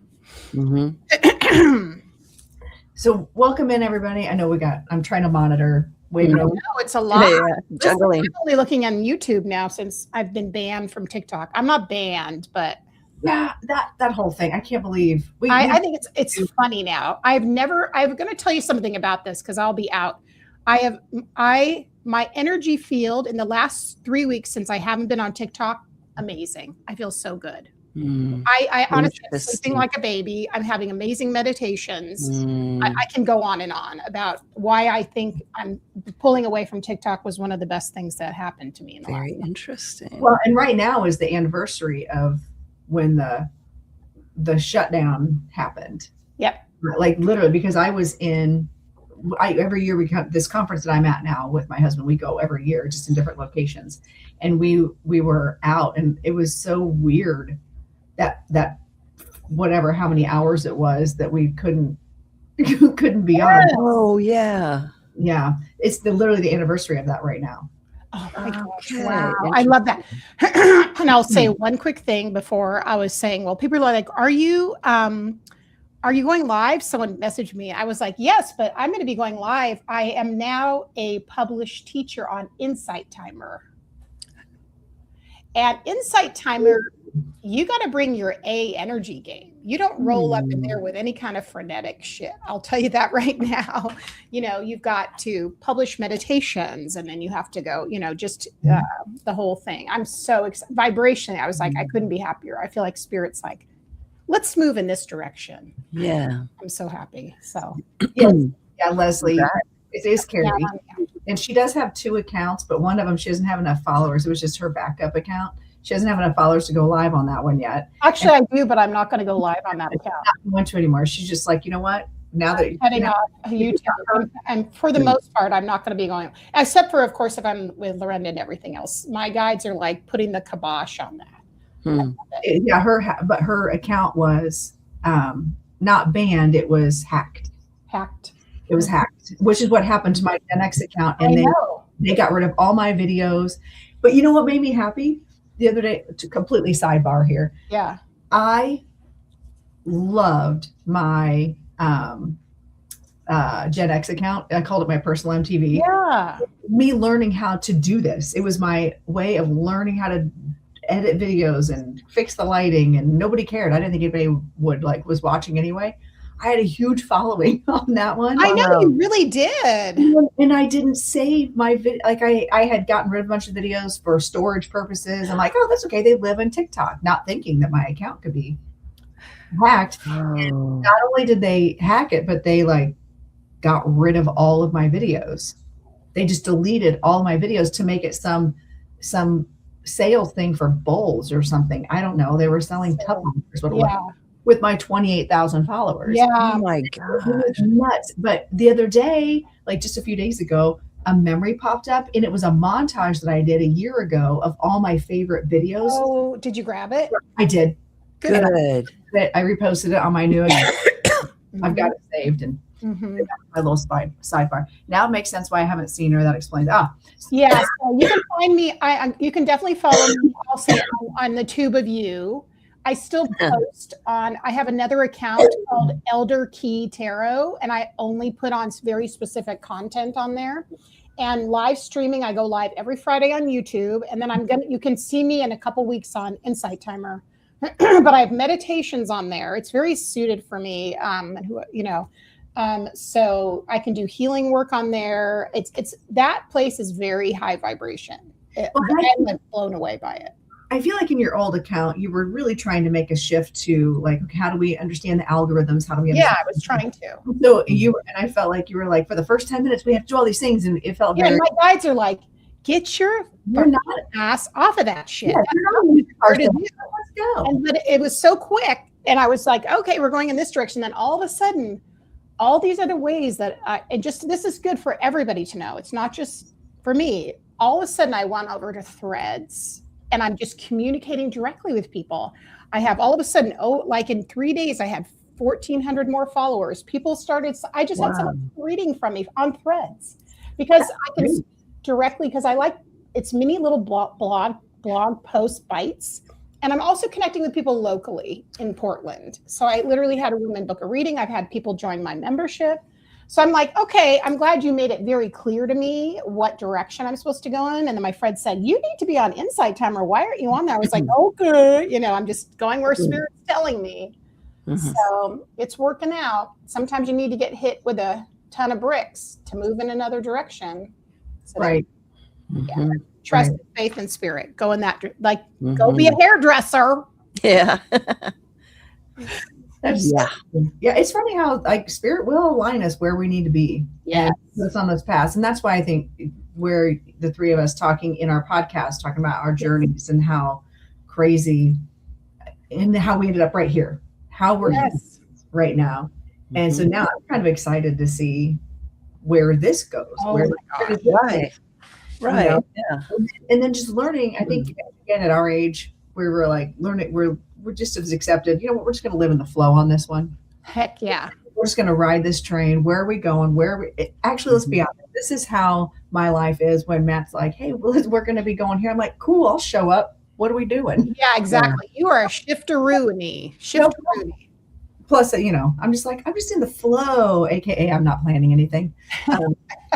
So welcome in, everybody. I know I'm trying to monitor. No, it's a lot. Juggling. I'm only looking on YouTube now since I've been banned from TikTok. I'm not banned, but yeah, that whole thing. I can't believe I think it's funny now. I'm going to tell you something about this because I'll be out. My energy field in the last 3 weeks since I haven't been on TikTok, amazing. I feel so good. I honestly am sleeping like a baby. I'm having amazing meditations. I can go on and on about why I think I'm pulling away from TikTok was one of the best things that happened to me in the Very last interesting. Well, and right now is the anniversary of when the shutdown happened. Yep. Like literally, because I was every year we come this conference that I'm at now with my husband. We go every year, just in different locations, and we were out, and it was so weird that whatever how many hours it was that we couldn't be on. Oh yeah, it's literally the anniversary of that right now. Oh my gosh! Wow, I love that. And I'll say one quick thing before I was saying, well, people are like, "Are you going live?" Someone messaged me. I was like, "Yes, but I'm going to be going live. I am now a published teacher on Insight Timer, and Insight Timer, you got to bring your A energy game. You don't roll up in there with any kind of frenetic shit. I'll tell you that right now. You've got to publish meditations, and then you have to go, just the whole thing. I'm so excited. Vibrationally, I was like, I couldn't be happier. I feel like Spirit's like, let's move in this direction. Yeah. I'm so happy. So yeah, Leslie, it is Carey. Yeah. And she does have 2 accounts, but one of them, she doesn't have enough followers. It was just her backup account. She doesn't have enough followers to go live on that one yet. Actually, I do, but I'm not going to go live on that account. Not want to anymore. She's just like, you know what? Now that heading off YouTube, and for the most part, I'm not going to be going, except for, of course, if I'm with Lorenda and everything else. My guides are like putting the kibosh on that. Yeah, her account was not banned. It was hacked. It was hacked, which is what happened to my Gen X account, and they got rid of all my videos. But you know what made me happy? The other day, to completely sidebar here. Yeah. I loved my Gen X account. I called it my personal MTV. Yeah. Me learning how to do this. It was my way of learning how to edit videos and fix the lighting, and nobody cared. I didn't think anybody was watching anyway. I had a huge following on that one. I know you really did. And I didn't save my video. Like I had gotten rid of a bunch of videos for storage purposes. I'm like, oh, that's okay. They live on TikTok, not thinking that my account could be hacked. And not only did they hack it, but they got rid of all of my videos. They just deleted all my videos to make it some sales thing for bowls or something. I don't know. They were selling Tupperwares. With my 28,000 followers. Yeah. Oh my God. It was nuts. But the other day, just a few days ago, a memory popped up, and it was a montage that I did a year ago of all my favorite videos. Oh, did you grab it? I did. Good. I reposted it on my new account. I've got it saved, and my little sidebar. Now it makes sense why I haven't seen her. That explains. Yeah. So you can find me. You can definitely follow me also on the Tube of You. I still post on, I have another account called Elder Key Tarot, and I only put on very specific content on there. And live streaming, I go live every Friday on YouTube, and then you can see me in a couple weeks on Insight Timer. But I have meditations on there. It's very suited for me. So I can do healing work on there. It's that place is very high vibration. I'm blown away by it. I feel like in your old account, you were really trying to make a shift to how do we understand the algorithms? How do we understand? Yeah, I was trying to. So I felt like you were like, for the first 10 minutes, we have to do all these things. And it felt very. And my guides are like, get your ass off of that shit. Yeah, let's go. But it was so quick. And I was like, okay, we're going in this direction. Then all of a sudden, all these other ways that this is good for everybody to know. It's not just for me. All of a sudden, I went over to Threads. And I'm just communicating directly with people. I have all of a sudden, in 3 days, I had 1,400 more followers. People started, I just had someone reading from me on Threads because I can directly, because it's mini little blog post bites. And I'm also connecting with people locally in Portland. So I literally had a woman book a reading. I've had people join my membership. So I'm like, okay, I'm glad you made it very clear to me what direction I'm supposed to go in. And then my friend said, you need to be on Insight Timer. Why aren't you on there? I was like, okay. I'm just going where Spirit's telling me. So it's working out. Sometimes you need to get hit with a ton of bricks to move in another direction. So trust, faith, and spirit. Go in that, go be a hairdresser. Yeah. Yeah. It's funny how like spirit will align us where we need to be. Yeah. Put us on those paths. And that's why I think where the three of us talking in our podcast, talking about our journeys and how crazy and how we ended up right here, how we're here right now. And so now I'm kind of excited to see where this goes. Right. Right. Yeah. And then just learning, I think again at our age, we were like learning, we're just as accepted, you know what, we're just going to live in the flow on this one. Heck yeah. We're just going to ride this train. Where are we going? Actually, let's be honest. This is how my life is when Matt's like, hey, we're going to be going here. I'm like, cool, I'll show up. What are we doing? Yeah, exactly. Yeah. You are a shifteroonie. Plus, you know, I'm just in the flow, AKA I'm not planning anything.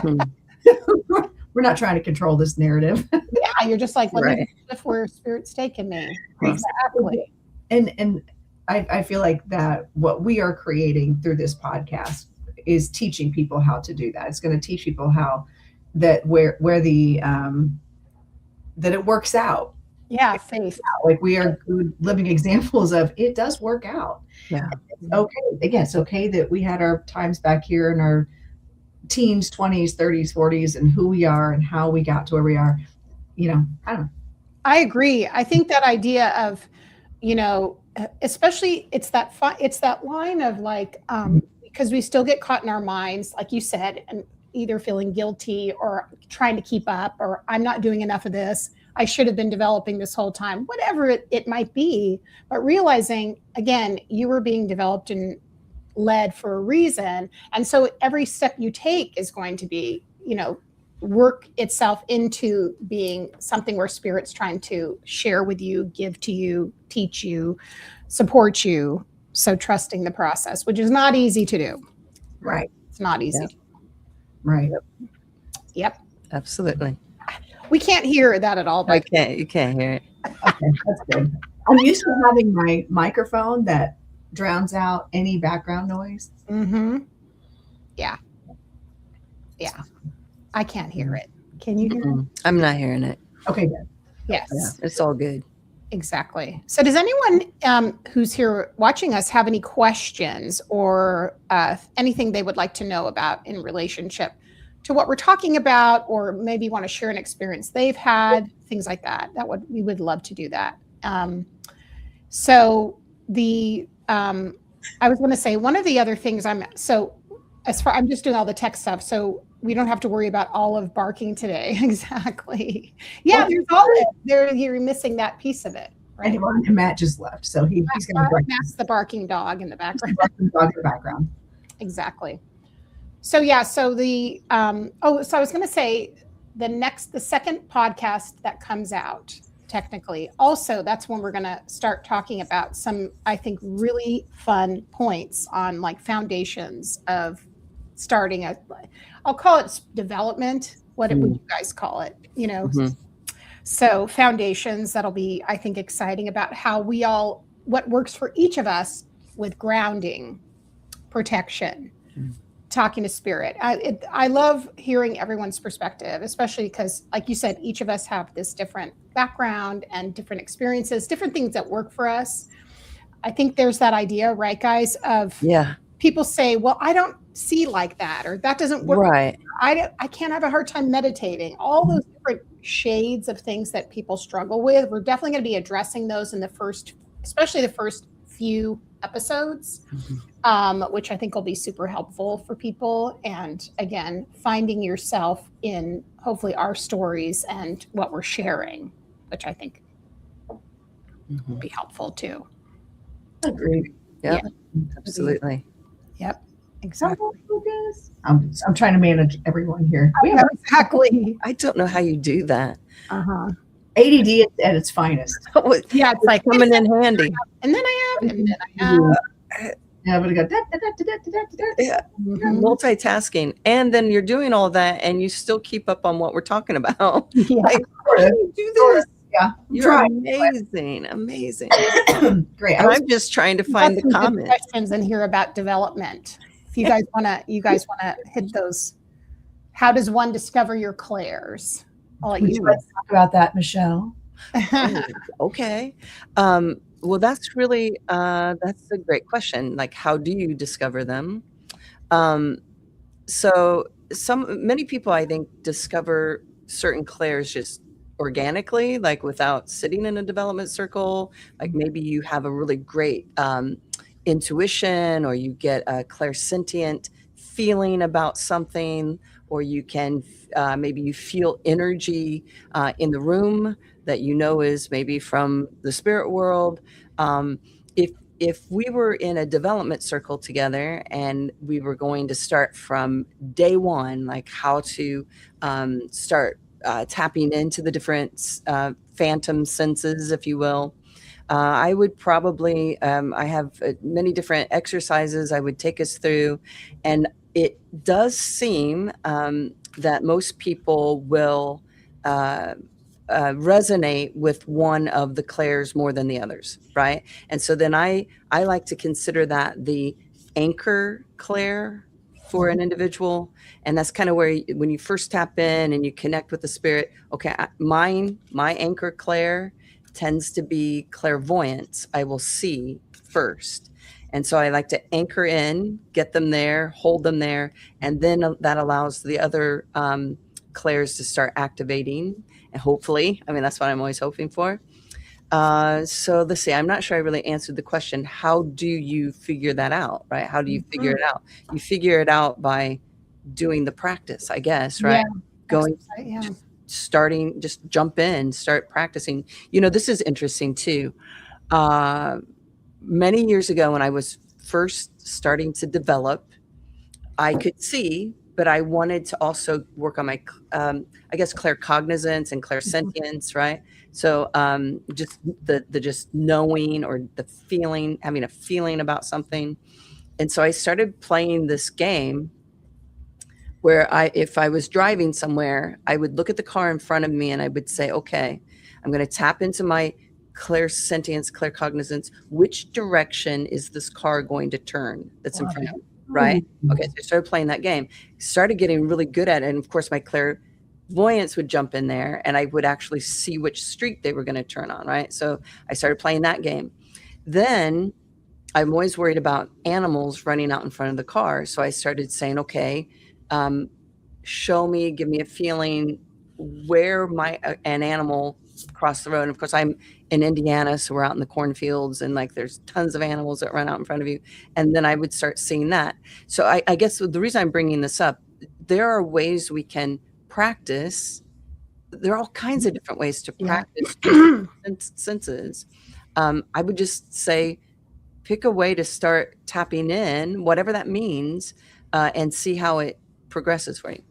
We're not trying to control this narrative. Yeah, you're just like, let me shift where spirit's taking me. Exactly. And I feel like that what we are creating through this podcast is teaching people how to do that. It's going to teach people how that where the that it works out. Yeah, faith. Like we are good living examples of it does work out. Yeah. It's okay. Again, it's okay that we had our times back here in our teens, 20s, 30s, 40s, and who we are and how we got to where we are. You know, I don't know. I agree. I think that idea of, you know, especially it's that line of like, because we still get caught in our minds, like you said, and either feeling guilty or trying to keep up, or I'm not doing enough of this. I should have been developing this whole time, whatever it might be. But realizing, again, you were being developed and led for a reason. And so every step you take is going to be, you know, work itself into being something where spirit's trying to share with you, give to you, teach you, support you. So trusting the process, which is not easy to do. Right. It's not easy. Yep. Right. Yep. Absolutely. We can't hear that at all. But You can't hear it. Okay, that's good. I'm used to having my microphone that drowns out any background noise. Mm-hmm. Yeah. Yeah. I can't hear it. Can you hear it? I'm not hearing it. Okay, good. Yes. Yeah, it's all good. Exactly. So does anyone who's here watching us have any questions or anything they would like to know about in relationship to what we're talking about, or maybe want to share an experience they've had, things like that? We would love to do that. So I was going to say one of the other things I'm just doing all the tech stuff, so we don't have to worry about Olive barking today. Exactly. Yeah, there's Olive. You're missing that piece of it. Right? And Matt just left, so he's going to Matt's the barking dog in the background. Exactly. So yeah, so so I was going to say the second podcast that comes out, technically, also that's when we're going to start talking about some, I think, really fun points on like foundations of starting I'll call it development. What would you guys call it? You know, so foundations that'll be, I think, exciting about how what works for each of us with grounding, protection, talking to spirit. I love hearing everyone's perspective, especially because, like you said, each of us have this different background and different experiences, different things that work for us. I think there's that idea, right, guys, of people say, well, I don't see like that, or that doesn't work. Right. I can't have a hard time meditating. All those different shades of things that people struggle with. We're definitely going to be addressing those in especially the first few episodes, which I think will be super helpful for people. And again, finding yourself in hopefully our stories and what we're sharing, which I think will be helpful too. Agreed. Yeah, absolutely. Yep. Exactly. I'm trying to manage everyone here. Exactly. I don't know how you do that. ADD at its finest. Yeah, it's like coming in handy. And then I have, and then I have. Yeah, but it go multitasking, and then you're doing all that, and you still keep up on what we're talking about. Yeah. Like, how do you do this? Yeah, you're amazing. Great. And I'm just trying to find the comments. Questions in here about development. If you guys wanna hit those. How does one discover your Clairs? I'll let you talk about that, Michelle. Okay. Well, that's really that's a great question. Like, how do you discover them? So many people, I think, discover certain clairs just organically, like without sitting in a development circle. Like maybe you have a really great intuition, or you get a clairsentient feeling about something, or you can maybe you feel energy in the room that you know is maybe from the spirit world. If we were in a development circle together and we were going to start from day one, like how to start tapping into the different phantom senses, if you will, I would probably, I have many different exercises I would take us through. And it does seem that most people will resonate with one of the clairs more than the others, right? And so then I like to consider that the anchor clair for an individual. And that's kind of where when you first tap in and you connect with the spirit, okay, my anchor clair tends to be clairvoyance. I will see first. And so I like to anchor in, get them there, hold them there, and then that allows the other clairs to start activating. And hopefully, I mean, that's what I'm always hoping for. So let's see, I'm not sure I really answered the question. How do you figure that out, right? How do you figure it out? You figure it out by doing the practice, I guess, right? Yeah. Going, Yeah. starting, just jump in, start practicing. You know, this is interesting too. Many years ago when I was first starting to develop, I could see, but I wanted to also work on my, I guess, claircognizance and clairsentience, right? So just the just knowing, or the feeling, having a feeling about something. And so I started playing this game where if I was driving somewhere, I would look at the car in front of me and I would say, okay, I'm going to tap into my clairsentience, claircognizance. Which direction is this car going to turn that's in front of me? Right? Okay, so I started playing that game, started getting really good at it. And of course, my clairvoyance would jump in there and I would actually see which street they were going to turn on, right? So I started playing that game. Then I'm always worried about animals running out in front of the car. So I started saying, okay, show me, give me a feeling where an animal crossed the road. And of course, I'm in Indiana, so we're out in the cornfields, and like there's tons of animals that run out in front of you. And then I would start seeing that. So I guess the reason I'm bringing this up, there are ways we can practice. There are all kinds of different ways to practice senses. I would just say, pick a way to start tapping in, whatever that means, and see how it progresses for you.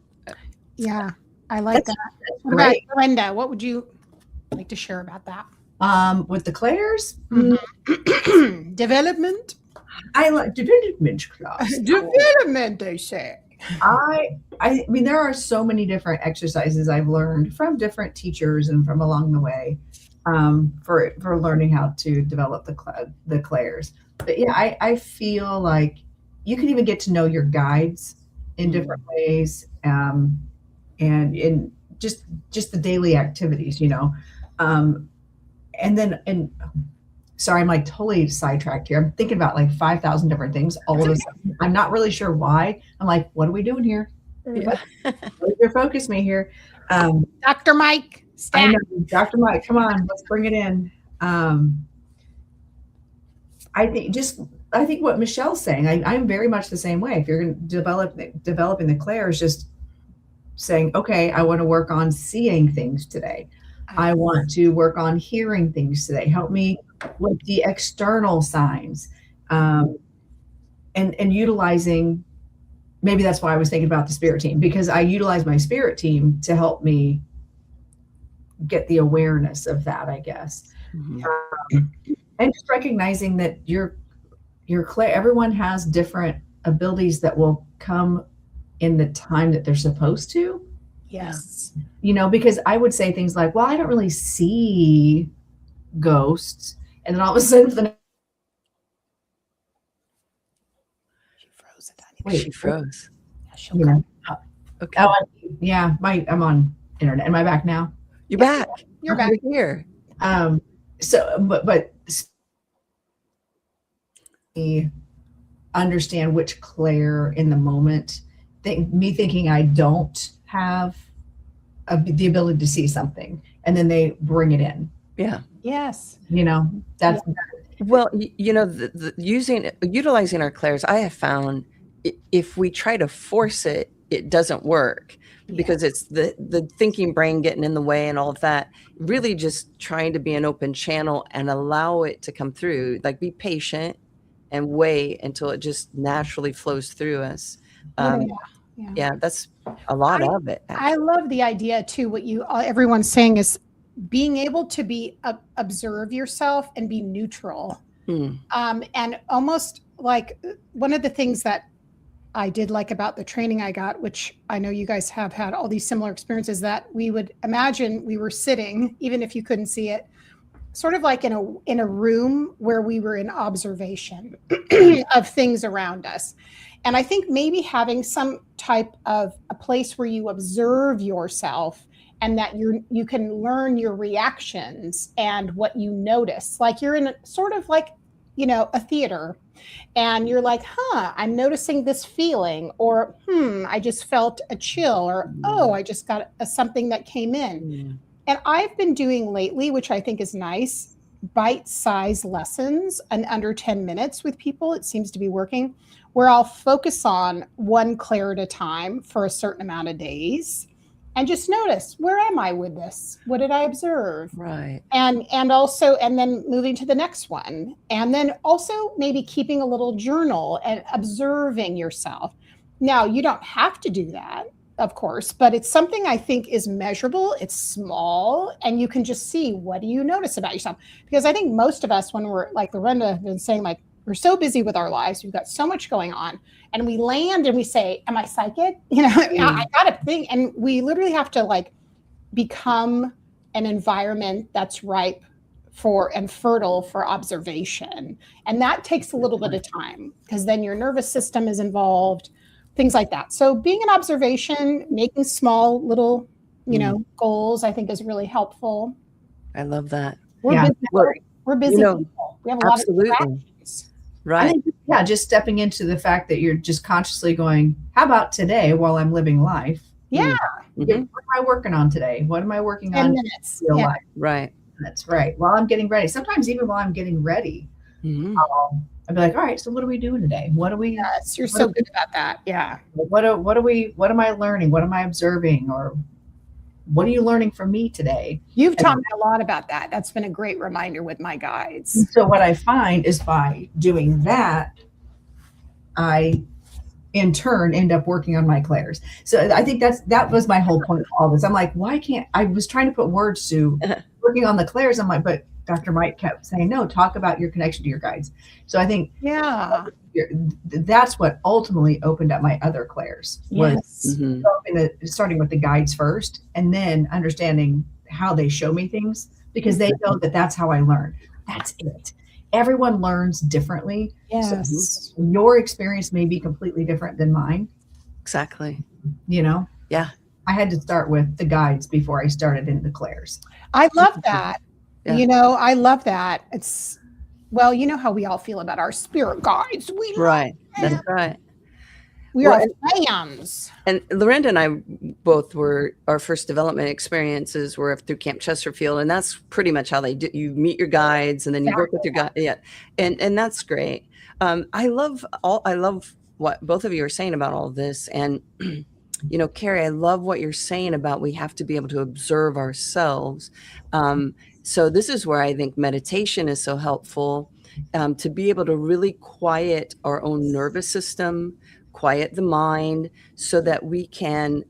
Yeah, I like that. What about Lorenda? What would you like to share about that? With the clairs, Development. I like development class. Development, they say. I mean, there are so many different exercises I've learned from different teachers and from along the way, for learning how to develop the clairs. But yeah, I feel like you can even get to know your guides in different ways, and in just the daily activities, you know. And sorry, I'm like totally sidetracked here. I'm thinking about like 5,000 different things all of a sudden. I'm not really sure why. I'm like, what are we doing here? Yeah. Focus me here. Dr. Mike. I know, Dr. Mike, come on, let's bring it in. I think what Michelle's saying, I'm very much the same way. If you're going to developing the clair is just saying, okay, I want to work on seeing things today. I want to work on hearing things today. Help me with the external signs, and utilizing. Maybe that's why I was thinking about the spirit team, because I utilize my spirit team to help me get the awareness of that, I guess. Mm-hmm. And just recognizing that your clair, everyone has different abilities that will come in the time that they're supposed to. Yes. You know, because I would say things like, well, I don't really see ghosts. And then all of a sudden, She froze it. Wait, she froze. Yeah, she'll come. Okay. Oh, yeah, I'm on internet. Am I back now? You're back. You're back. You're here. So, but me understand which Claire in the moment, me thinking I don't have the ability to see something, and then they bring it in. Yeah. Yes. That's well, utilizing our clairs, I have found if we try to force it, it doesn't work because it's the thinking brain getting in the way and all of that. Really just trying to be an open channel and allow it to come through, like be patient and wait until it just naturally flows through us. Yeah, that's a lot of it. Actually. I love the idea too. What everyone's saying is being able to observe yourself and be neutral. And almost like one of the things that I did like about the training I got, which I know you guys have had all these similar experiences, that we would imagine we were sitting, even if you couldn't see it, sort of like in a room where we were in observation of things around us. And I think maybe having some type of a place where you observe yourself and that you can learn your reactions and what you notice. Like you're in sort of like, a theater, and you're like, I'm noticing this feeling, or I just felt a chill, or I just got something that came in. And I've been doing lately, which I think is nice, bite-sized lessons and under 10 minutes with people. It seems to be working, where I'll focus on one Claire at a time for a certain amount of days and just notice, where am I with this? What did I observe? Right. And then moving to the next one. And then also maybe keeping a little journal and observing yourself. Now, you don't have to do that, of course, but it's something I think is measurable. It's small, and you can just see, what do you notice about yourself? Because I think most of us, when we're like Lorenda has been saying, like, we're so busy with our lives, we've got so much going on, and we land and we say, am I psychic? I got a thing. And we literally have to like become an environment that's ripe for and fertile for observation. And that takes a little bit of time, because then your nervous system is involved, things like that. So being in observation, making small little, goals, I think is really helpful. I love that. We're busy people. We have a lot of distractions. Right. I think, just stepping into the fact that you're just consciously going, how about today while I'm living life? Yeah. What am I working on today? What am I working on? 10 minutes. Life? Right. That's right. While I'm getting ready. Sometimes even while I'm getting ready, I'll be like, all right, so what are we doing today? What are we? Yes, you're so good about that. Yeah. What am I learning? What am I observing? Or what are you learning from me today? You've taught me a lot about that. That's been a great reminder with my guides. And so what I find is by doing that, I in turn end up working on my clairs. So I think that was my whole point of all this. I'm like, why can't I was trying to put words to working on the clairs. I'm like, but Dr. Mike kept saying, no, talk about your connection to your guides. So I think that's what ultimately opened up my other clairs. Was starting with the guides first, and then understanding how they show me things, because they know that that's how I learn. That's it. Everyone learns differently. Yes. So your experience may be completely different than mine. Exactly. Yeah. I had to start with the guides before I started into the clairs. I love that. Yeah. I love that. It's, well, you know how we all feel about our spirit guides. Right. That's right. We are fans. And Lorenda and I both our first development experiences were through Camp Chesterfield. And that's pretty much how they do. You meet your guides and then you work with your guide. Yeah. And that's great. I love what both of you are saying about all of this. And, Carey, I love what you're saying about we have to be able to observe ourselves. So this is where I think meditation is so helpful, to be able to really quiet our own nervous system, quiet the mind, so that we can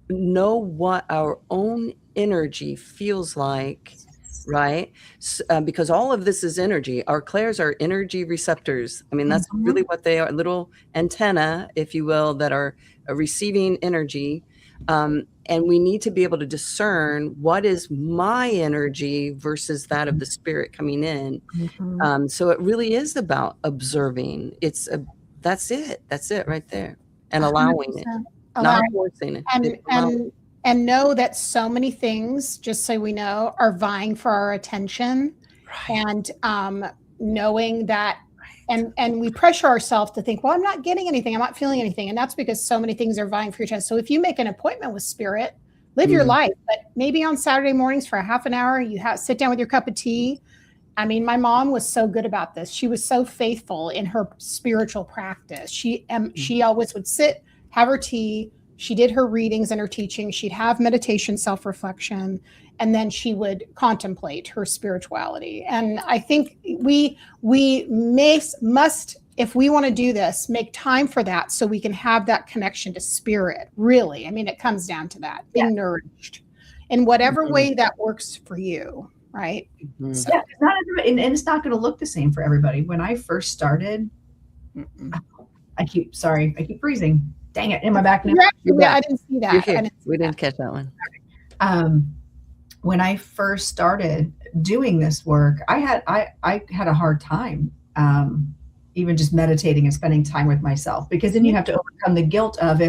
know what our own energy feels like, right? Because all of this is energy. Our clairs are energy receptors. I mean, that's really what they are, little antenna, if you will, that are receiving energy. And we need to be able to discern what is my energy versus that of the spirit coming in. So it really is about observing. That's it right there. And allowing it, not forcing it. And know that so many things, just so we know, are vying for our attention. Right. And knowing that And we pressure ourselves to think, well, I'm not getting anything, I'm not feeling anything. And that's because so many things are vying for your time. So if you make an appointment with spirit, live your life, but maybe on Saturday mornings for a half an hour, you sit down with your cup of tea. I mean, my mom was so good about this. She was so faithful in her spiritual practice. She always would sit, have her tea. She did her readings and her teaching. She'd have meditation, self-reflection, and then she would contemplate her spirituality. And I think we must, if we want to do this, make time for that so we can have that connection to spirit, really. I mean, it comes down to that, being nourished in whatever way that works for you, right? So. Yeah, it's not, and it's not going to look the same for everybody. When I first started, I keep freezing. Dang it, in my back now. I didn't see that. We didn't catch that one. When I first started doing this work, I had a hard time even just meditating and spending time with myself, because then you have to overcome the guilt of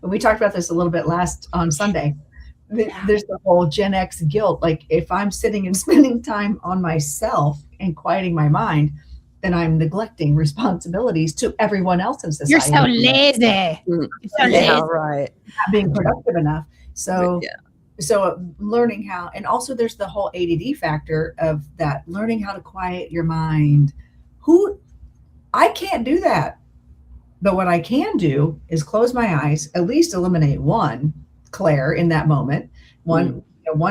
we talked about this a little bit on Sunday. There's the whole Gen X guilt. Like, if I'm sitting and spending time on myself and quieting my mind, then I'm neglecting responsibilities to everyone else in society. You're so lazy. You're so lazy. Right. Not being productive enough. So learning how, and also there's the whole ADD factor of that, learning how to quiet your mind. I can't do that. But what I can do is close my eyes, at least eliminate one Clair in that moment, one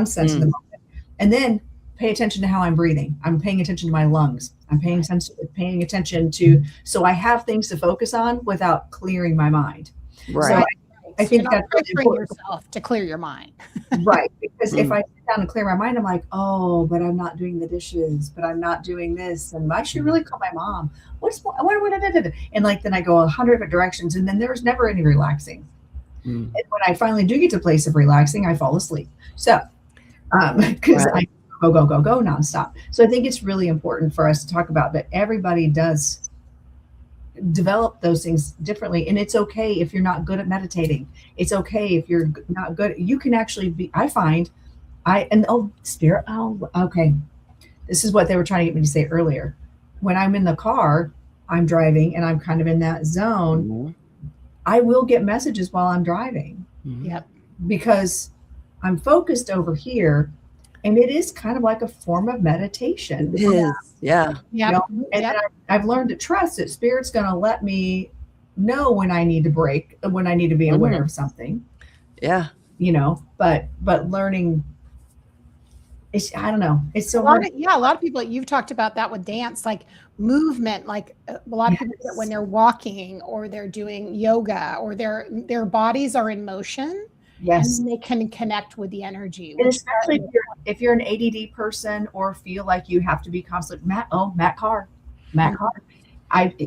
sense in the moment, and then pay attention to how I'm breathing. I'm paying attention to my lungs. I'm paying attention to, so I have things to focus on without clearing my mind. Right. So I think that's pressuring yourself to clear your mind. Right. Because if I sit down and clear my mind, I'm like, oh, but I'm not doing the dishes, but I'm not doing this. And I should really call my mom. And then I go 100 different directions, and then there's never any relaxing. And when I finally do get to a place of relaxing, I fall asleep. So, because I go nonstop. So I think it's really important for us to talk about that. Everybody does develop those things differently. And it's okay if you're not good at meditating. It's okay if you're not good. You can actually be, spirit. Oh, okay. This is what they were trying to get me to say earlier. When I'm in the car, I'm driving and I'm kind of in that zone. I will get messages while I'm driving. Yep. Because I'm focused over here, and it is kind of like a form of meditation. It is. Yeah. And I've learned to trust that Spirit's going to let me know when I need to break, when I need to be aware of something. Yeah. But learning, I don't know. It's so hard. A lot of people, you've talked about that with dance, like movement, like a lot of people do it when they're walking or they're doing yoga or their bodies are in motion. Yes. And they can connect with the energy. And especially if you're an ADD person or feel like you have to be constantly, Matt Carr.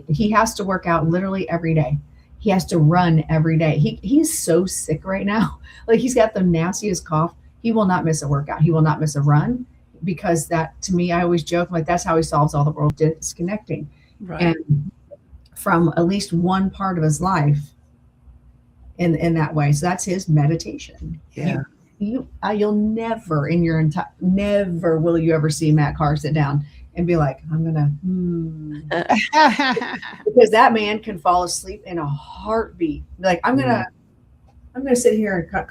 He has to work out literally every day. He has to run every day. He's so sick right now. Like, he's got the nastiest cough. He will not miss a workout. He will not miss a run, because that, to me, I always joke, like, that's how he solves all the world disconnecting. Right. And from at least one part of his life in that way. So that's his meditation. Yeah. You'll never never will you ever see Matt Carr sit down and be like, I'm gonna because that man can fall asleep in a heartbeat. Like, I'm gonna sit here and cut.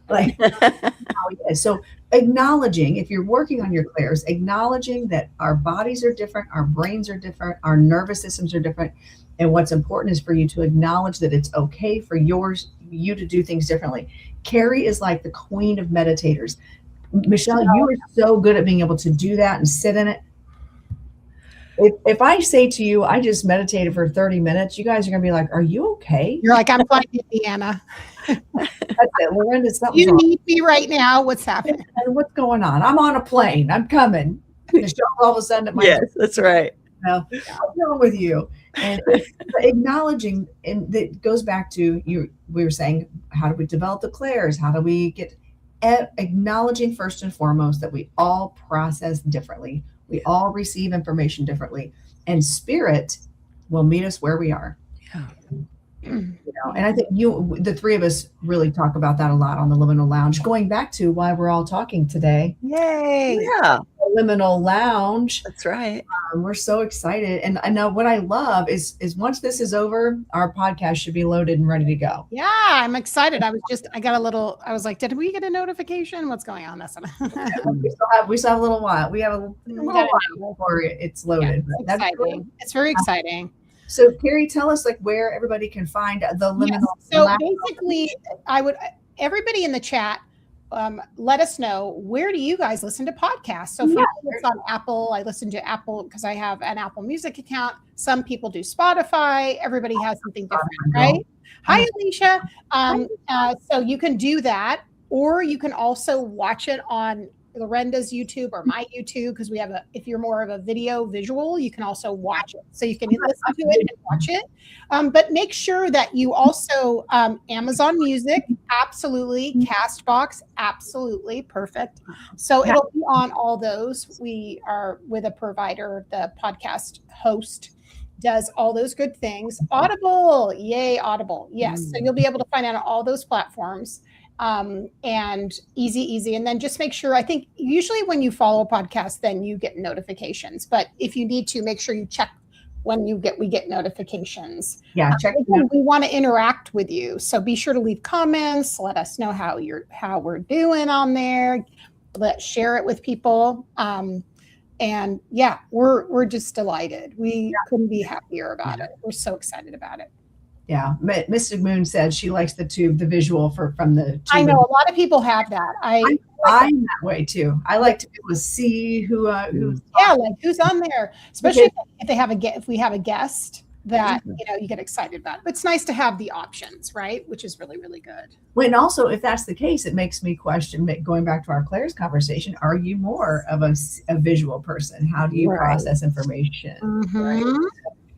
Like, so acknowledging, if you're working on your clairs, acknowledging that our bodies are different, our brains are different, our nervous systems are different. And what's important is for you to acknowledge that it's okay for you to do things differently. Carey is like the queen of meditators. Michelle, you are so good at being able to do that and sit in it. If I say to you, I just meditated for 30 minutes, you guys are going to be like, are you okay? You're like, I'm flying to Indiana. That's it. Lorenda, something's You wrong. need me right now. What's happening? What's going on? I'm on a plane. I'm coming. Michelle, all of a sudden, Yes, that's right. What's wrong with you? And acknowledging, and that goes back to we were saying, how do we develop the clairs? How do we get acknowledging first and foremost that we all process differently. We all receive information differently, and spirit will meet us where we are. Yeah. And I think the three of us really talk about that a lot on the Liminal Lounge, going back to why we're all talking today. Yay. Yeah. Liminal Lounge. That's right. We're so excited. And I know what I love is once this is over, our podcast should be loaded and ready to go. Yeah, I'm excited. I was like, did we get a notification? What's going on? That's we still have a little while. We have a little while before it's loaded. Yeah, it's exciting. Cool. It's very exciting. So Carey, tell us like where everybody can find the Liminal. So basically, everybody in the chat, let us know, where do you guys listen to podcasts? So for me, it's on Apple. I listen to Apple because I have an Apple Music account. Some people do Spotify. Everybody has something different, right? Hi, Alicia. So you can do that, or you can also watch it on Lorenda's YouTube or my YouTube, because we have if you're more of a visual, you can also watch it. So you can listen to it and watch it. But make sure that you also, Amazon Music, absolutely. Castbox, absolutely. Perfect. So it'll be on all those. We are with a provider, the podcast host does all those good things. Audible, yay, Audible. Yes. So you'll be able to find out on all those platforms. And easy. And then just make sure, I think usually when you follow a podcast, then you get notifications, but if you need to, make sure you check when we get notifications. Yeah. Check. We want to interact with you. So be sure to leave comments. Let us know how we're doing on there. Let's share it with people. And yeah, we're just delighted. We couldn't be happier about it. We're so excited about it. Yeah, Mystic Moon said she likes the visual from the tube. I know a lot of people have that. I'm that way too. I like to be able to see who's who's on there, especially if we have a guest that you get excited about. But it's nice to have the options, right? Which is really, really good. And also, if that's the case, it makes me question, going back to our Claire's conversation, are you more of a visual person? How do you process information? Right?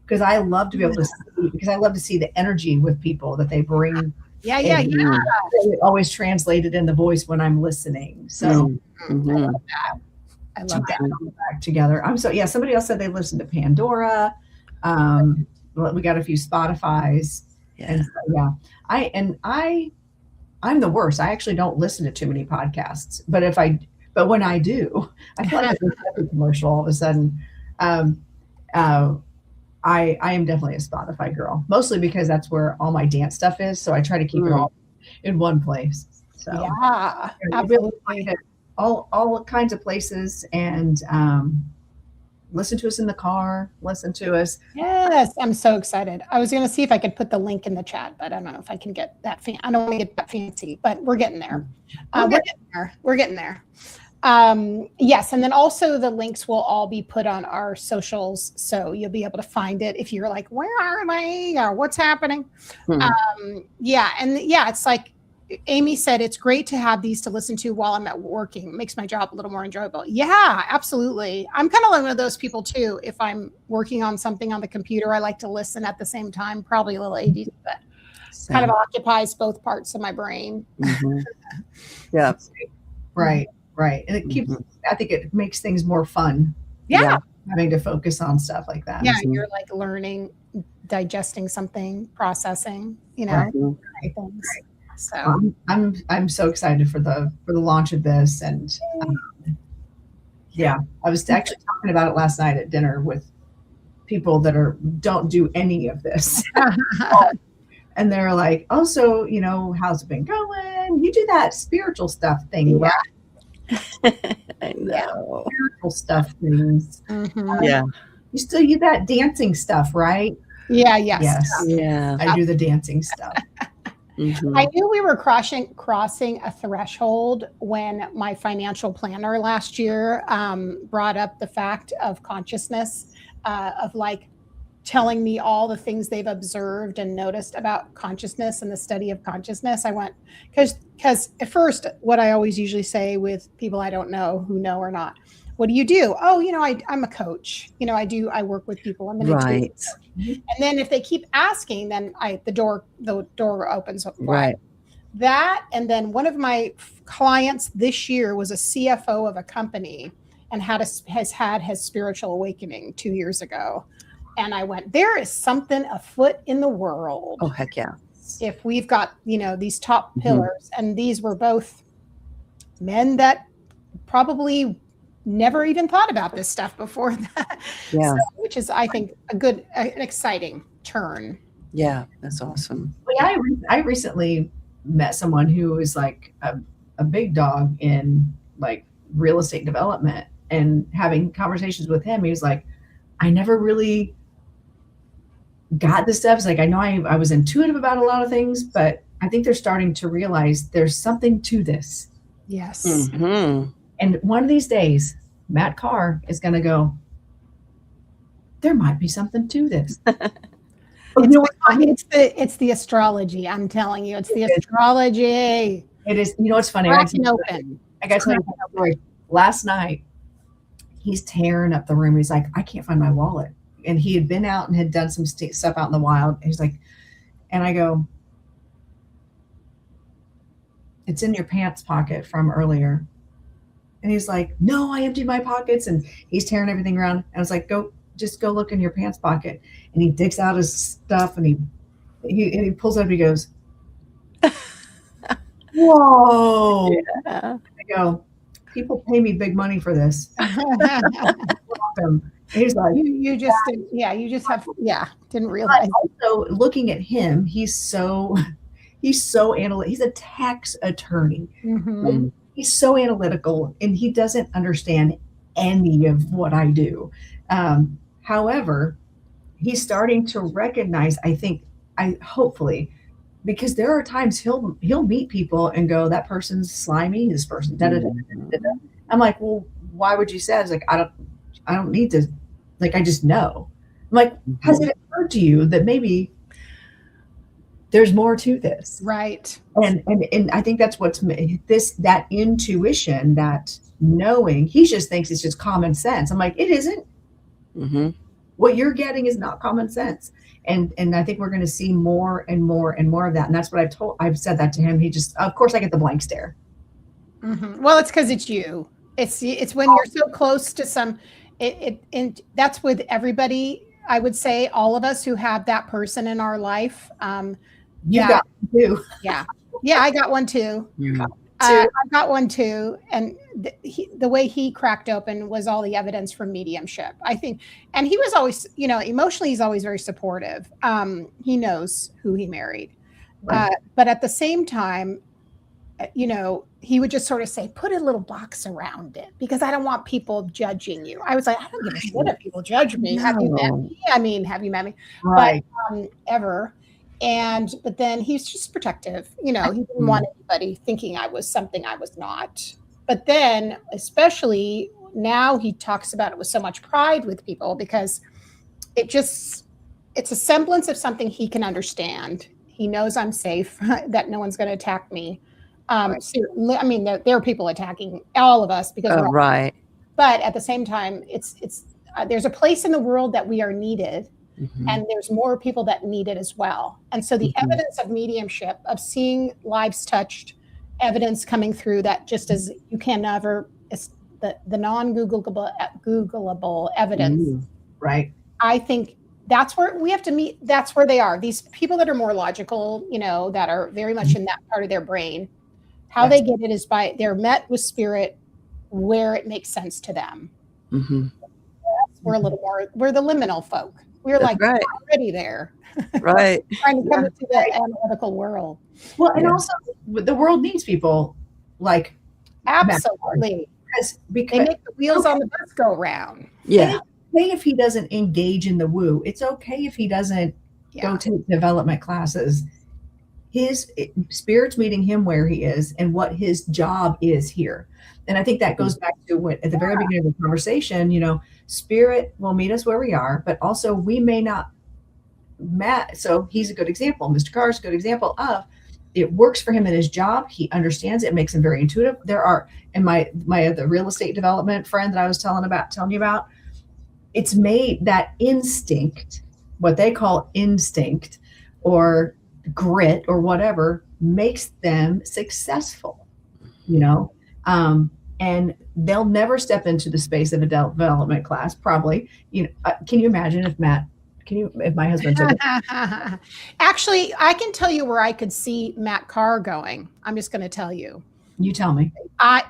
Because I love to be able to see, because I love to see the energy with people that they bring. Yeah. It always translated in the voice when I'm listening. So I love that. I love that. Back together. Somebody else said they listened to Pandora. We got a few Spotify's. And I'm the worst. I actually don't listen to too many podcasts, but when I do, I feel like it's a commercial all of a sudden. I am definitely a Spotify girl, mostly because that's where all my dance stuff is. So I try to keep it all in one place. So absolutely. All kinds of places, and listen to us in the car, listen to us. Yes, I'm so excited. I was going to see if I could put the link in the chat, but I don't know if I can get that. I don't want to get that fancy, but we're getting there. We're getting there. Yes. And then also the links will all be put on our socials. So you'll be able to find it if you're like, where are they or what's happening? It's like Amy said, it's great to have these to listen to while I'm at working. It makes my job a little more enjoyable. Yeah, absolutely. I'm kind of like one of those people too. If I'm working on something on the computer, I like to listen at the same time, probably a little ADD, but kind of occupies both parts of my brain. Yeah. Right. And it keeps, I think it makes things more fun. Yeah. Having to focus on stuff like that. Yeah. You're like learning, digesting something, processing, things. So I'm so excited for the launch of this. And I was actually talking about it last night at dinner with people that don't do any of this. And they're like, oh, so, how's it been going? You do that spiritual stuff thing, right? I know. Spiritual stuff things. Yeah. You still do that dancing stuff, right? Yeah. Yes. Yeah. I do the dancing stuff. I knew we were crossing a threshold when my financial planner last year brought up the fact of consciousness, of like telling me all the things they've observed and noticed about consciousness and the study of consciousness. I went, because at first, what I always usually say with people I don't know, who know or not, what do you do? Oh, I'm a coach. I work with people. I'm an intuitive coach. And then if they keep asking, then the door opens up. Right. That, and then one of my clients this year was a CFO of a company and has had his spiritual awakening 2 years ago. And I went, there is something afoot in the world. Oh, heck yeah. If we've got, these top pillars, and these were both men that probably never even thought about this stuff before that. Yeah. So, which is, I think, an exciting turn. Yeah, that's awesome. Well, yeah, I recently met someone who was like a big dog in like real estate development, and having conversations with him, he was like, I never really got this stuff. It's like, I know I was intuitive about a lot of things, but I think they're starting to realize there's something to this. Yes. Mm-hmm. And one of these days, Matt Carr is going to go, there might be something to this. It's the astrology. I'm telling you, it's the astrology. It is. You know what's funny? I got to tell you a story. Last night, he's tearing up the room. He's like, I can't find my wallet. And he had been out and had done some stuff out in the wild. And he's like, and I go, it's in your pants pocket from earlier. And he's like, no, I emptied my pockets. And he's tearing everything around. And I was like, just go look in your pants pocket. And he digs out his stuff and he pulls it up. He goes, whoa. Yeah. I go, people pay me big money for this. He's like, you just didn't realize. Also, looking at him, he's so analytical. He's a tax attorney. Mm-hmm. He's so analytical, and he doesn't understand any of what I do. However, he's starting to recognize, hopefully, because there are times he'll meet people and go, that person's slimy, this person, da da da da da. I'm like, well, why would you say that? It's like, I don't need to, like, I just know. I'm like, has it occurred to you that maybe there's more to this? Right. And I think that's what's that intuition, that knowing. He just thinks it's just common sense. I'm like, it isn't. Mm-hmm. What you're getting is not common sense. And I think we're going to see more and more and more of that. And that's what I've said that to him. He just, of course I get the blank stare. Mm-hmm. Well, it's because it's you. It's when you're so close to some, and that's with everybody. I would say all of us who have that person in our life. You got one too. Yeah. I got one too. Yeah. I got one too. And the way he cracked open was all the evidence from mediumship, I think. And he was always, emotionally, he's always very supportive. He knows who he married. Right. But at the same time, he would just sort of say, put a little box around it because I don't want people judging you. I was like, I don't give a shit if people judge me. No. Have you met me? Have you met me? Right. But ever. But then he's just protective. He didn't want anybody thinking I was something I was not. But then, especially now, he talks about it with so much pride with people because it's a semblance of something he can understand. He knows I'm safe, that no one's going to attack me. So, I mean, there are people attacking all of us because we're right. But at the same time, it's there's a place in the world that we are needed. Mm-hmm. And there's more people that need it as well. And so the evidence of mediumship, of seeing lives touched, evidence coming through that just as you can never, the non-Googleable evidence. Right. I think that's where we have to meet. That's where they are. These people that are more logical, that are very much in that part of their brain, how they get it is they're met with spirit where it makes sense to them. Mm-hmm. We're we're the liminal folk. We're already there. Right. Trying to come into the analytical world. Well, and also the world needs people like absolutely because they make the wheels on the bus go round. Yeah. It's okay if he doesn't engage in the woo. It's okay if he doesn't go take development classes. His spirit's meeting him where he is and what his job is here. And I think that goes back to what at the very beginning of the conversation, spirit will meet us where we are, but also we may not match. So he's a good example. Mr. Carr is a good example of it works for him in his job. He understands it, makes him very intuitive. There are, and my other real estate development friend that I was telling you about, it's made that instinct, what they call instinct or grit or whatever, makes them successful, and they'll never step into the space of a development class. Probably, can you imagine if my husband took it? Actually, I can tell you where I could see Matt Carr going. I'm just going to tell you. You tell me.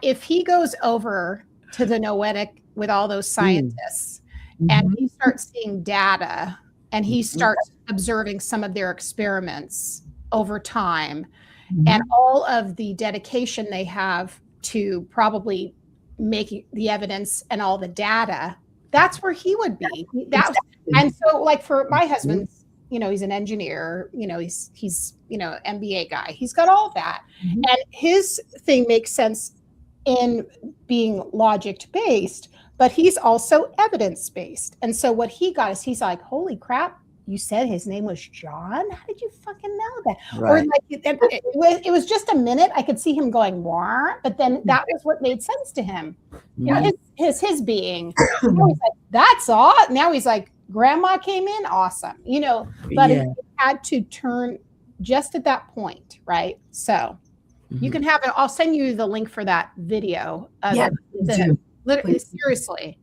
If he goes over to the noetic with all those scientists. And he starts seeing data, and he starts observing some of their experiments over time, and all of the dedication they have to probably making the evidence and all the data. That's where he would be. And so, like, for my husband's, he's an engineer, he's MBA guy. He's got all that. And his thing makes sense in being logic based, but he's also evidence based. And so what he got is, he's like, holy crap, you said his name was John? How did you fucking know that? Right. Or like it was just a minute. I could see him going, "Wah," but then that was what made sense to him. His being. Now he's like, that's all. Now he's like, grandma came in, awesome. But it had to turn just at that point, right? So you can have it. I'll send you the link for that video. Literally, seriously.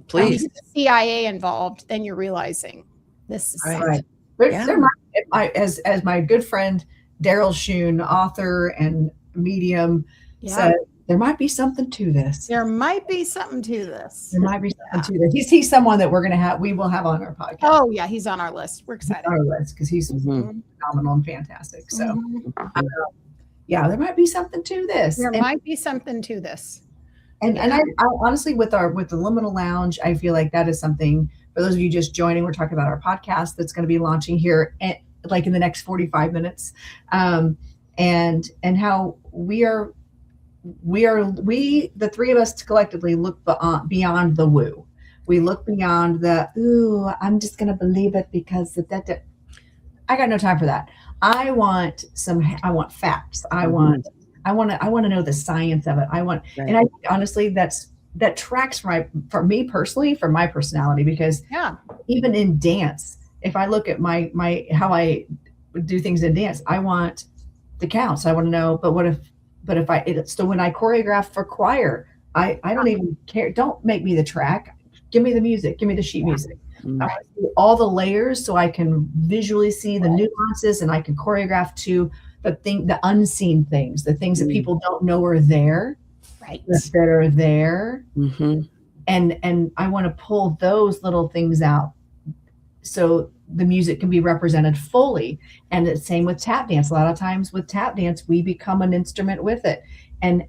Please. You get the CIA involved, then you're realizing this is right. As my good friend Daryl Shun, author and medium, said, there might be something to this. There might be something to this. He's someone that we will have on our podcast. Oh yeah, he's on our list. We're excited. On our list because he's phenomenal and fantastic. So there might be something to this. There might be something to this. And I honestly, with the Liminal Lounge, I feel like that is something, for those of you just joining, we're talking about our podcast that's going to be launching here like in the next 45 minutes. And how the three of us collectively look beyond the woo. We look beyond the, ooh, I'm just going to believe it because that. I got no time for that. I want facts. I want to know the science of it. And I think honestly, that tracks for me personally, for my personality, because even in dance, if I look at my how I do things in dance, I want the counts. I want to know, but so when I choreograph for choir, I don't even care. Don't make me the track. Give me the music. Give me the sheet music. I want to see all the layers so I can visually see the nuances, and I can choreograph to the unseen things, the things that people don't know are there, right? That are there. And I want to pull those little things out so the music can be represented fully. And the same with tap dance. A lot of times with tap dance, we become an instrument with it. And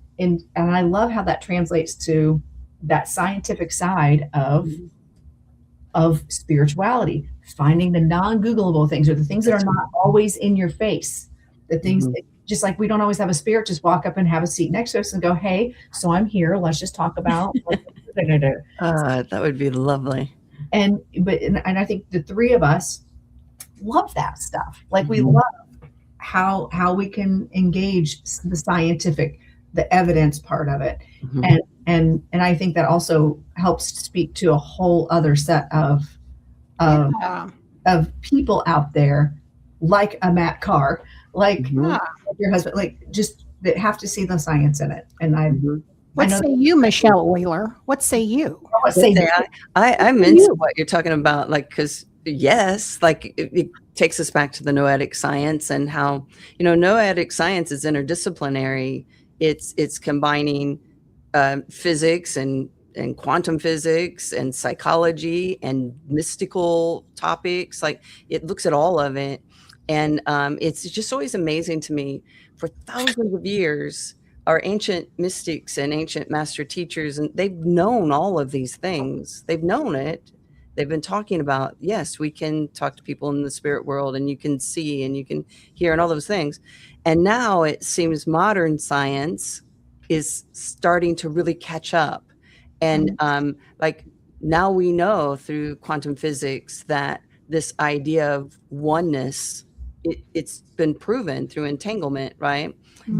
I love how that translates to that scientific side of spirituality, finding the non-Googleable things, or the things that are not always in your face. The things that, just like we don't always have a spirit just walk up and have a seat next to us and go, hey, so I'm here. Let's just talk about. That would be lovely. And I think the three of us love that stuff. Like we love how we can engage the scientific, the evidence part of it. And I think that also helps speak to a whole other set of people out there, like a Matt Carr, like your husband, like just that have to see the science in it. And what say you, Michelle Oyler? What say you? I'm into what you're talking about, like, because like it takes us back to the noetic science and how, noetic science is interdisciplinary. It's combining physics and quantum physics and psychology and mystical topics. Like, it looks at all of it. And it's just always amazing to me, for thousands of years, our ancient mystics and ancient master teachers, and they've known all of these things. They've known it. They've been talking about, yes, we can talk to people in the spirit world, and you can see and you can hear and all those things. And now it seems modern science is starting to really catch up. And like now we know through quantum physics that this idea of oneness, it's been proven through entanglement, right?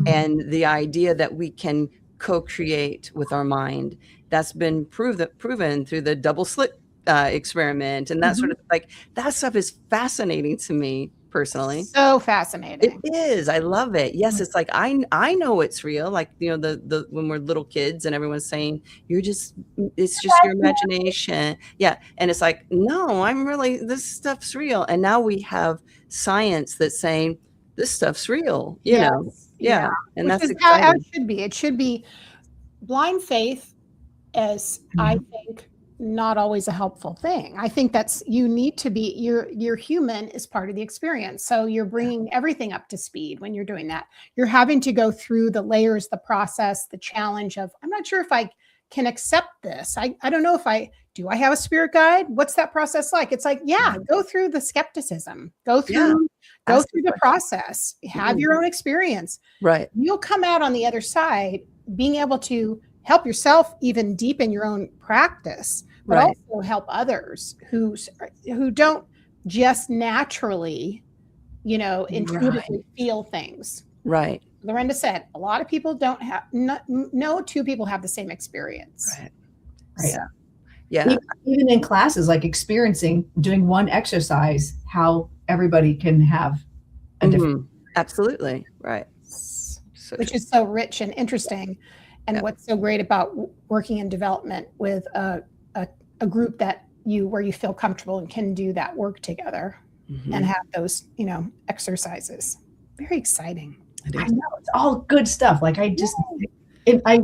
And the idea that we can co-create with our mind, that's been proven through the double slit experiment. And that sort of, like, that stuff is fascinating to me personally. So fascinating. It is. I love it. Yes, it's like I know it's real. Like, the when we're little kids and everyone's saying it's just your imagination. Yeah. And it's like, no, this stuff's real. And now we have science that's saying this stuff's real, you know. Yeah. And which that's is how it should be. It should be blind faith as I think not always a helpful thing. I think that's, you need to be, you're human is part of the experience. So you're bringing everything up to speed when you're doing that. You're having to go through the layers, the process, the challenge of, I'm not sure if I can accept this. I don't know if I have a spirit guide? What's that process like? It's like, yeah, go through the skepticism, go through the process, have your own experience. Right. You'll come out on the other side being able to help yourself even deepen your own practice, but also help others who don't just naturally, intuitively feel things. Right. Lorenda said, a lot of people don't have, no two people have the same experience. Right. Right. So, yeah. Even in classes, like doing one exercise, how everybody can have a different. Absolutely. Right. Which is so rich and interesting. And what's so great about working in development with a group where you feel comfortable and can do that work together and have those, exercises. Very exciting. I know, it's all good stuff. Like I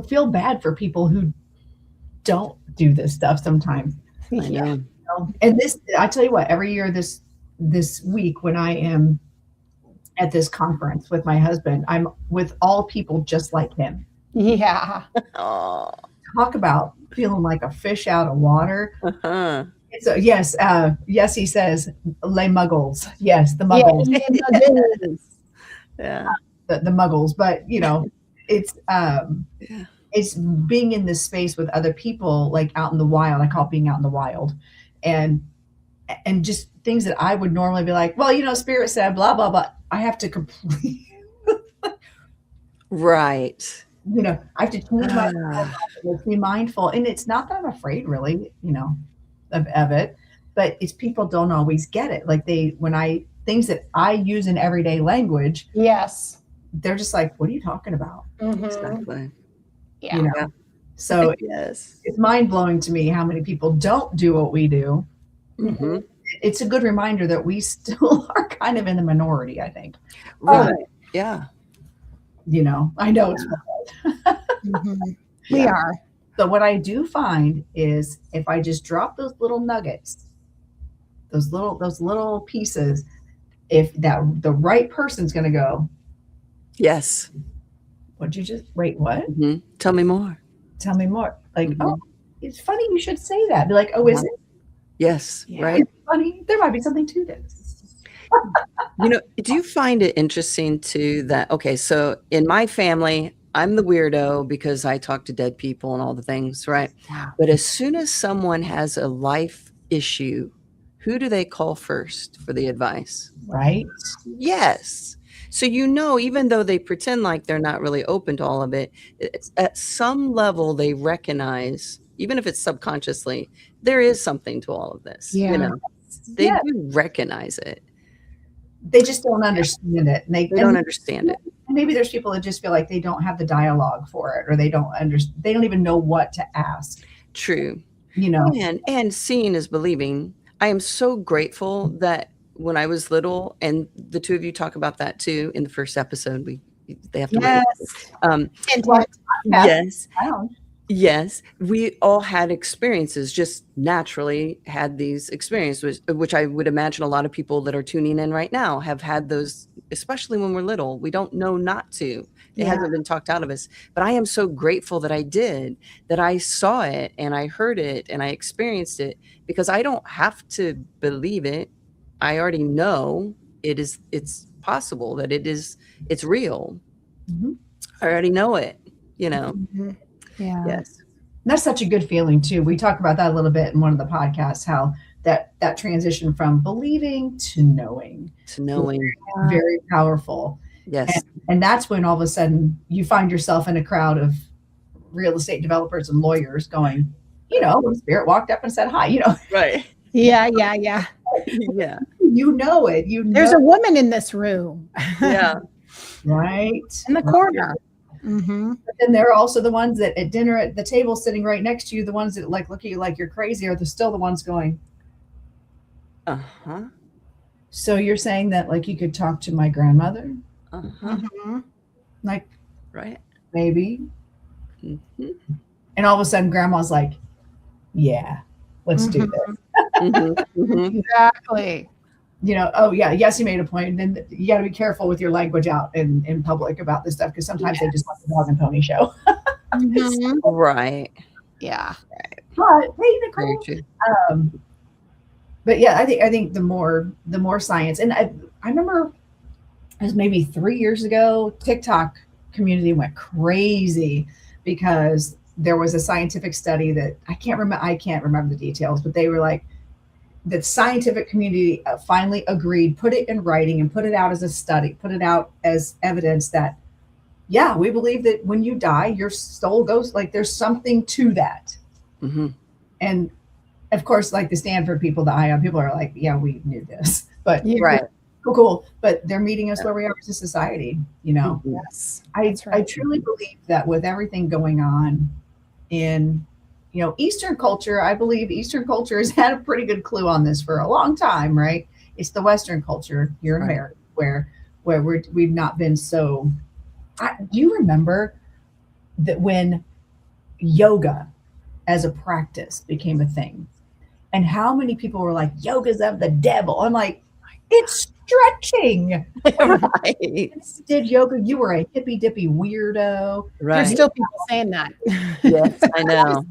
feel bad for people who don't do this stuff sometimes. I know. And I tell you what, every year this week when I am at this conference with my husband, I'm with all people just like him. Yeah. Oh. Talk about feeling like a fish out of water. So yes, he says, "Les muggles." Yes, the muggles. Yeah. The muggles, but it's being in this space with other people, like out in the wild. I call it being out in the wild, and just things that I would normally be like, well, spirit said blah blah blah. I have to completely right. I have to change myself, be mindful, and it's not that I'm afraid, really, of it, but it's people don't always get it. Like things that I use in everyday language. Yes. They're just like, what are you talking about? Exactly. Yeah. So yes, it's mind blowing to me how many people don't do what we do. It's a good reminder that we still are kind of in the minority, I think. Right. Yeah. I know it's hard. We are. So what I do find is if I just drop those little nuggets, those little pieces, if the right person's going to go, yes. What'd you just wait? What? Tell me more. Tell me more. Like, oh, it's funny you should say that. Be like, oh, is it? Yes. Right. It's funny. There might be something to this. Do you find it interesting too that, okay, so in my family, I'm the weirdo because I talk to dead people and all the things, right? Yeah. But as soon as someone has a life issue, who do they call first for the advice? Right. Yes. So, even though they pretend like they're not really open to all of it, it's, at some level they recognize, even if it's subconsciously, there is something to all of this. Yeah. They do recognize it. They just don't understand it. They don't understand it. And maybe there's people that just feel like they don't have the dialogue for it, or they don't even know what to ask. True. And seeing is believing. I am so grateful that when I was little, and the two of you talk about that too in the first episode, they have to yes. Yes, we all had experiences, just naturally had these experiences, which I would imagine a lot of people that are tuning in right now have had those, especially when we're little. We don't know not to. It hasn't been talked out of us. But I am so grateful that I did, that I saw it and I heard it and I experienced it, because I don't have to believe it. I already know it's possible, that it's real. I already know it, Yeah. Yes. That's such a good feeling too. We talked about that a little bit in one of the podcasts, how that transition from believing to knowing. Very powerful. Yes. And that's when all of a sudden you find yourself in a crowd of real estate developers and lawyers going, when Spirit walked up and said hi, Right. Yeah. Yeah. It. There's a woman in this room. Yeah. Right. In the corner. But then there are also the ones that at dinner at the table sitting right next to you, the ones that look at you like you're crazy, are still the ones going, so you're saying that like you could talk to my grandmother? Like, right. Maybe. And all of a sudden grandma's like, yeah, let's do this. Exactly. You know, oh yeah, yes, you made a point. And then you got to be careful with your language out in public about this stuff, because sometimes they just want the dog and pony show. Right. Yeah. But hey, Very Nicole. true. But yeah, I think the more science, and I remember it was maybe 3 years ago, TikTok community went crazy because there was a scientific study that I can't remember the details, but they were like, the scientific community finally agreed, put it in writing and put it out as a study, put it out as evidence that, yeah, we believe that when you die, your soul goes, like there's something to that. And of course, like the Stanford people, the ION people are like, yeah, we knew this, but Right. cool. But they're meeting us where we are as a society, you know. Yes. I truly believe that with everything going on in, you know, Eastern culture, I believe Eastern culture has had a pretty good clue on this for a long time, right? It's the Western culture here in America where we've not been so. Do you remember that when yoga as a practice became a thing, and how many people were like, yoga's of the devil? I'm like, it's stretching. Right. Did yoga, you were a hippy dippy weirdo. Right. There's still people saying that. Yes, I know.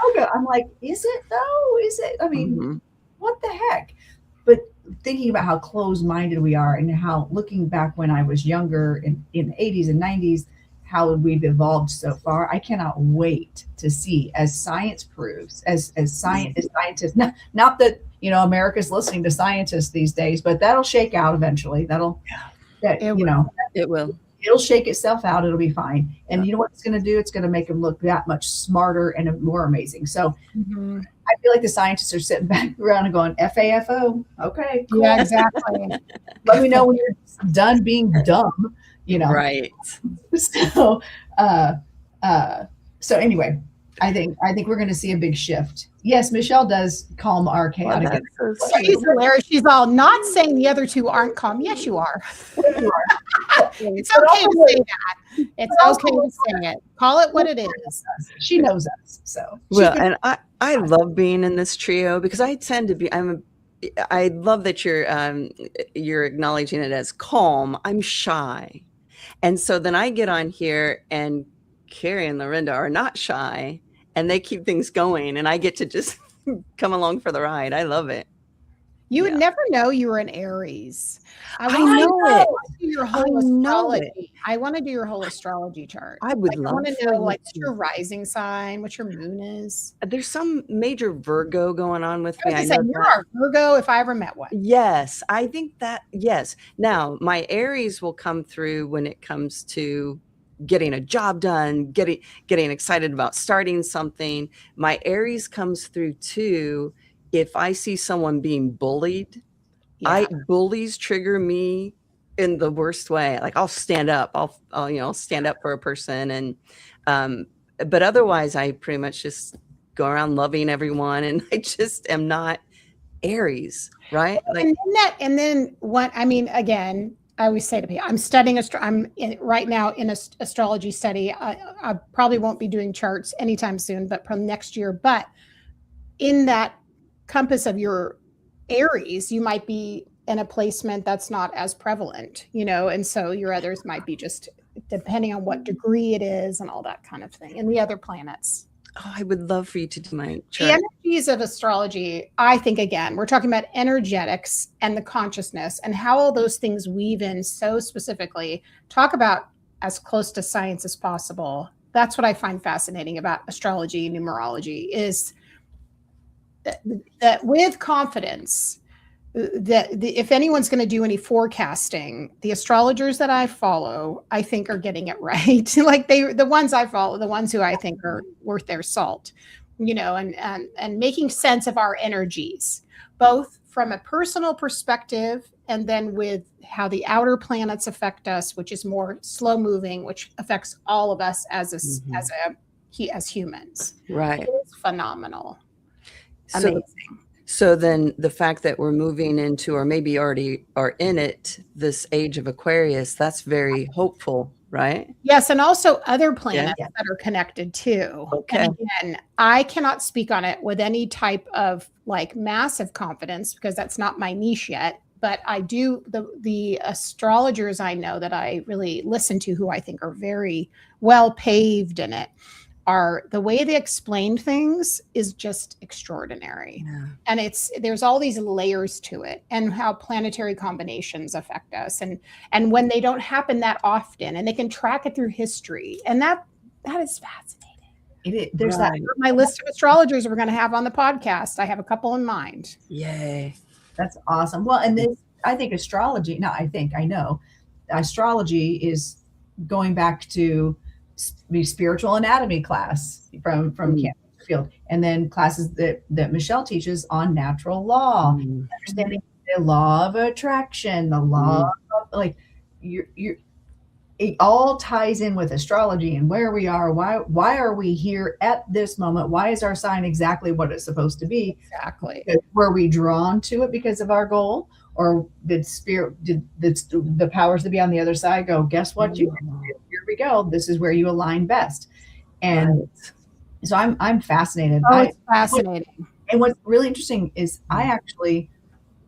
Yoga. I'm like, is it though? Is it? I mean, what the heck? But thinking about how closed-minded we are, and how, looking back when I was younger in the 80s and 90s, how we've evolved so far. I cannot wait to see, as science proves, as scientists, not that, you know, America's listening to scientists these days, but that'll shake out eventually. It will. It'll shake itself out. It'll be fine. And you know what it's going to do? It's going to make them look that much smarter and more amazing. So I feel like the scientists are sitting back around and going, FAFO. Okay. Cool. Yeah, exactly. Let me know when you're done being dumb, you know? Right. So, so anyway, I think we're going to see a big shift. Yes, Michelle does calm our chaotic. She's hilarious. She's all not saying the other two aren't calm. Yes, you are. It's okay to say that. It's okay to say it. Call it what it is. She knows us. So well, and I love being in this trio, because I tend to be. I love that you're acknowledging it as calm. I'm shy, and so then I get on here, and Carey and Lorenda are not shy, and they keep things going, and I get to just come along for the ride. I love it. You would never know you were an Aries. I know Do your whole astrology. I want to do your whole astrology chart. I would love. I want to know what's your rising sign, what your moon is. There's some major Virgo going on with me. I know you're a Virgo if I ever met one. Yes, I think that. Yes. Now my Aries will come through when it comes to getting a job done, getting excited about starting something. My Aries comes through too if I see someone being bullied. Bullies trigger me in the worst way. Like I'll stand up. I'll stand up for a person, and but otherwise I pretty much just go around loving everyone, and I just am not Aries, right? Like, and then what? I mean, again, I always say to people, I'm studying right now in an astrology study. I probably won't be doing charts anytime soon, but from next year. But in that compass of your Aries, you might be in a placement that's not as prevalent, you know, and so your others might be just depending on what degree it is and all that kind of thing, and the other planets. Oh, I would love for you to do my chart. The energies of astrology, I think, again, we're talking about energetics and the consciousness and how all those things weave in so specifically. Talk about as close to science as possible. That's what I find fascinating about astrology, numerology, is that with confidence, that if anyone's going to do any forecasting, the astrologers that I follow, I think are getting it right. Like the ones I follow, the ones who I think are worth their salt, you know, and making sense of our energies, both from a personal perspective and then with how the outer planets affect us, which is more slow moving, which affects all of us as humans. Right. It's phenomenal. Amazing. So then the fact that we're moving into, or maybe already are in it, this age of Aquarius, that's very hopeful, right? Yes, and also other planets that are connected too. Okay. And again, I cannot speak on it with any type of like massive confidence because that's not my niche yet. But I do the astrologers I know that I really listen to, who I think are very well paved in it, are the way they explain things is just extraordinary. Yeah. And there's all these layers to it, and how planetary combinations affect us, and when they don't happen that often, and they can track it through history, and that is fascinating. There's Right. that My list of astrologers we're going to have on the podcast, I have a couple in mind. Yay. That's awesome. Well, and this, I think astrology, I know astrology is going back to the spiritual anatomy class from Field, and then classes that Michelle teaches on natural law, understanding the law of attraction, the law of, like, it all ties in with astrology and where we are. Why are we here at this moment? Why is our sign exactly what it's supposed to be? Exactly. Were we drawn to it because of our goal, or did the powers that be on the other side go, guess what? Here we go. This is where you align best. And so I'm fascinated. Oh, it's fascinating. And what's really interesting is I actually,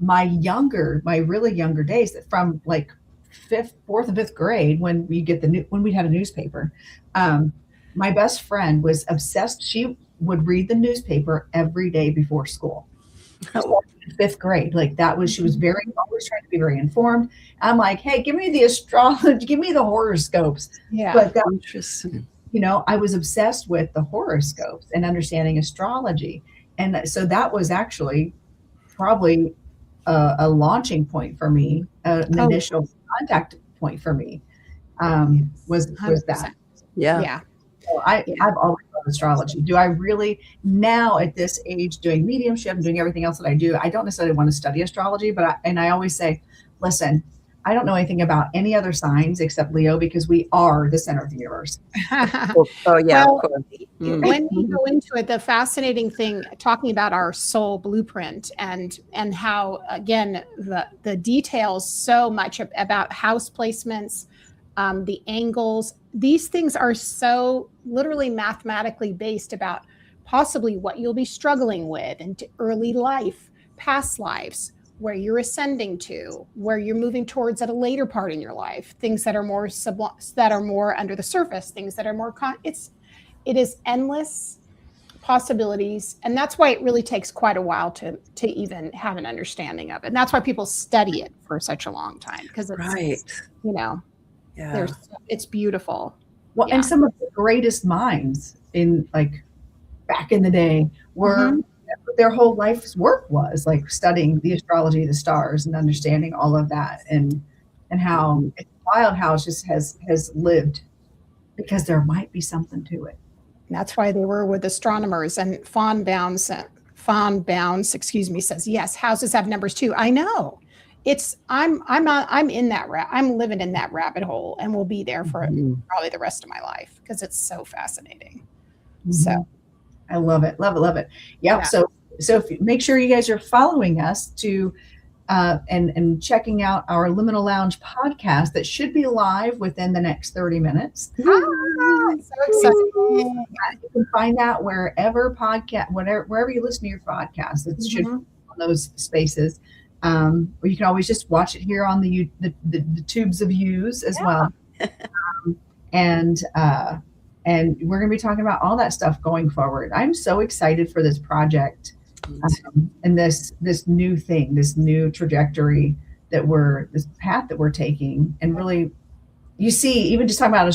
my really younger days, from like fourth and fifth grade, when we had a newspaper, my best friend was obsessed. She would read the newspaper every day before school. Fifth grade, like that was, she was always trying to be very informed. I'm like, hey, give me the astrology, give me the horoscopes. Yeah. But that, Interesting. I was obsessed with the horoscopes and understanding astrology. And so that was actually probably a launching point for me, an initial contact point for me, was 100%. that. Yeah. Yeah. So I've always loved astrology. Do I really, now at this age, doing mediumship and doing everything else that I do, I don't necessarily want to study astrology, but I always say, listen, I don't know anything about any other signs except Leo, because we are the center of the universe. Oh yeah. Well, of course. when we go into it, the fascinating thing, talking about our soul blueprint and how, again, the details so much about house placements, the angles, these things are so literally mathematically based about possibly what you'll be struggling with into early life, past lives, where you're ascending to, where you're moving towards at a later part in your life, things that are more that are more under the surface, things that are more it is endless possibilities. And that's why it really takes quite a while to even have an understanding of it. And that's why people study it for such a long time, because it's, it's beautiful. Well, and some of the greatest minds in, like, back in the day were, their whole life's work was like studying the astrology of the stars and understanding all of that, and how it's wild how it just has lived, because there might be something to it. And that's why they were with astronomers. And Fawn Bounds, says, yes, houses have numbers too. I know. I'm in that I'm living in that rabbit hole, and will be there for probably the rest of my life, because it's so fascinating. So I love it. Love it. Yep. Yeah. So make sure you guys are following us to and checking out our Liminal Lounge podcast that should be live within the next 30 minutes. So exciting. You can find that wherever you listen to your podcast. It should be on those spaces. Or you can always just watch it here on the tubes of views as well. And we're going to be talking about all that stuff going forward. I'm so excited for this project, and this new thing, this new trajectory this path that we're taking. And really, you see, even just talking about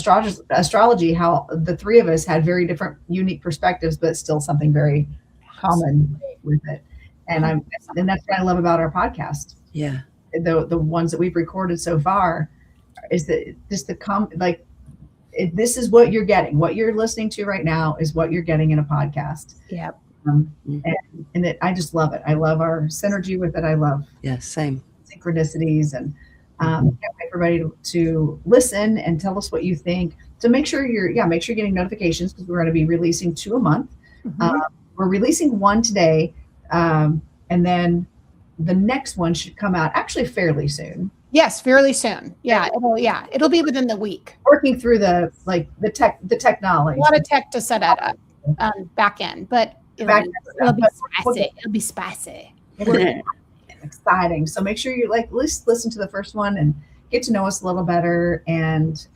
astrology, how the three of us had very different, unique perspectives, but still something very common with it. And that's what I love about our podcast. Yeah. The ones that we've recorded so far is that just this is what you're getting. What you're listening to right now is what you're getting in a podcast. Yep. And I just love it. I love our synergy with it. I love same synchronicities, and can't wait for everybody to listen and tell us what you think. So make sure you're getting notifications, because we're going to be releasing 2 a month. We're releasing one today, and then the next one should come out actually fairly soon. Yes, fairly soon. Yeah, it'll be within the week. Working through the technology. A lot of tech to set it up back end, but it'll be spicy. It'll be spicy. Exciting. So make sure you at least listen to the first one and get to know us a little better, and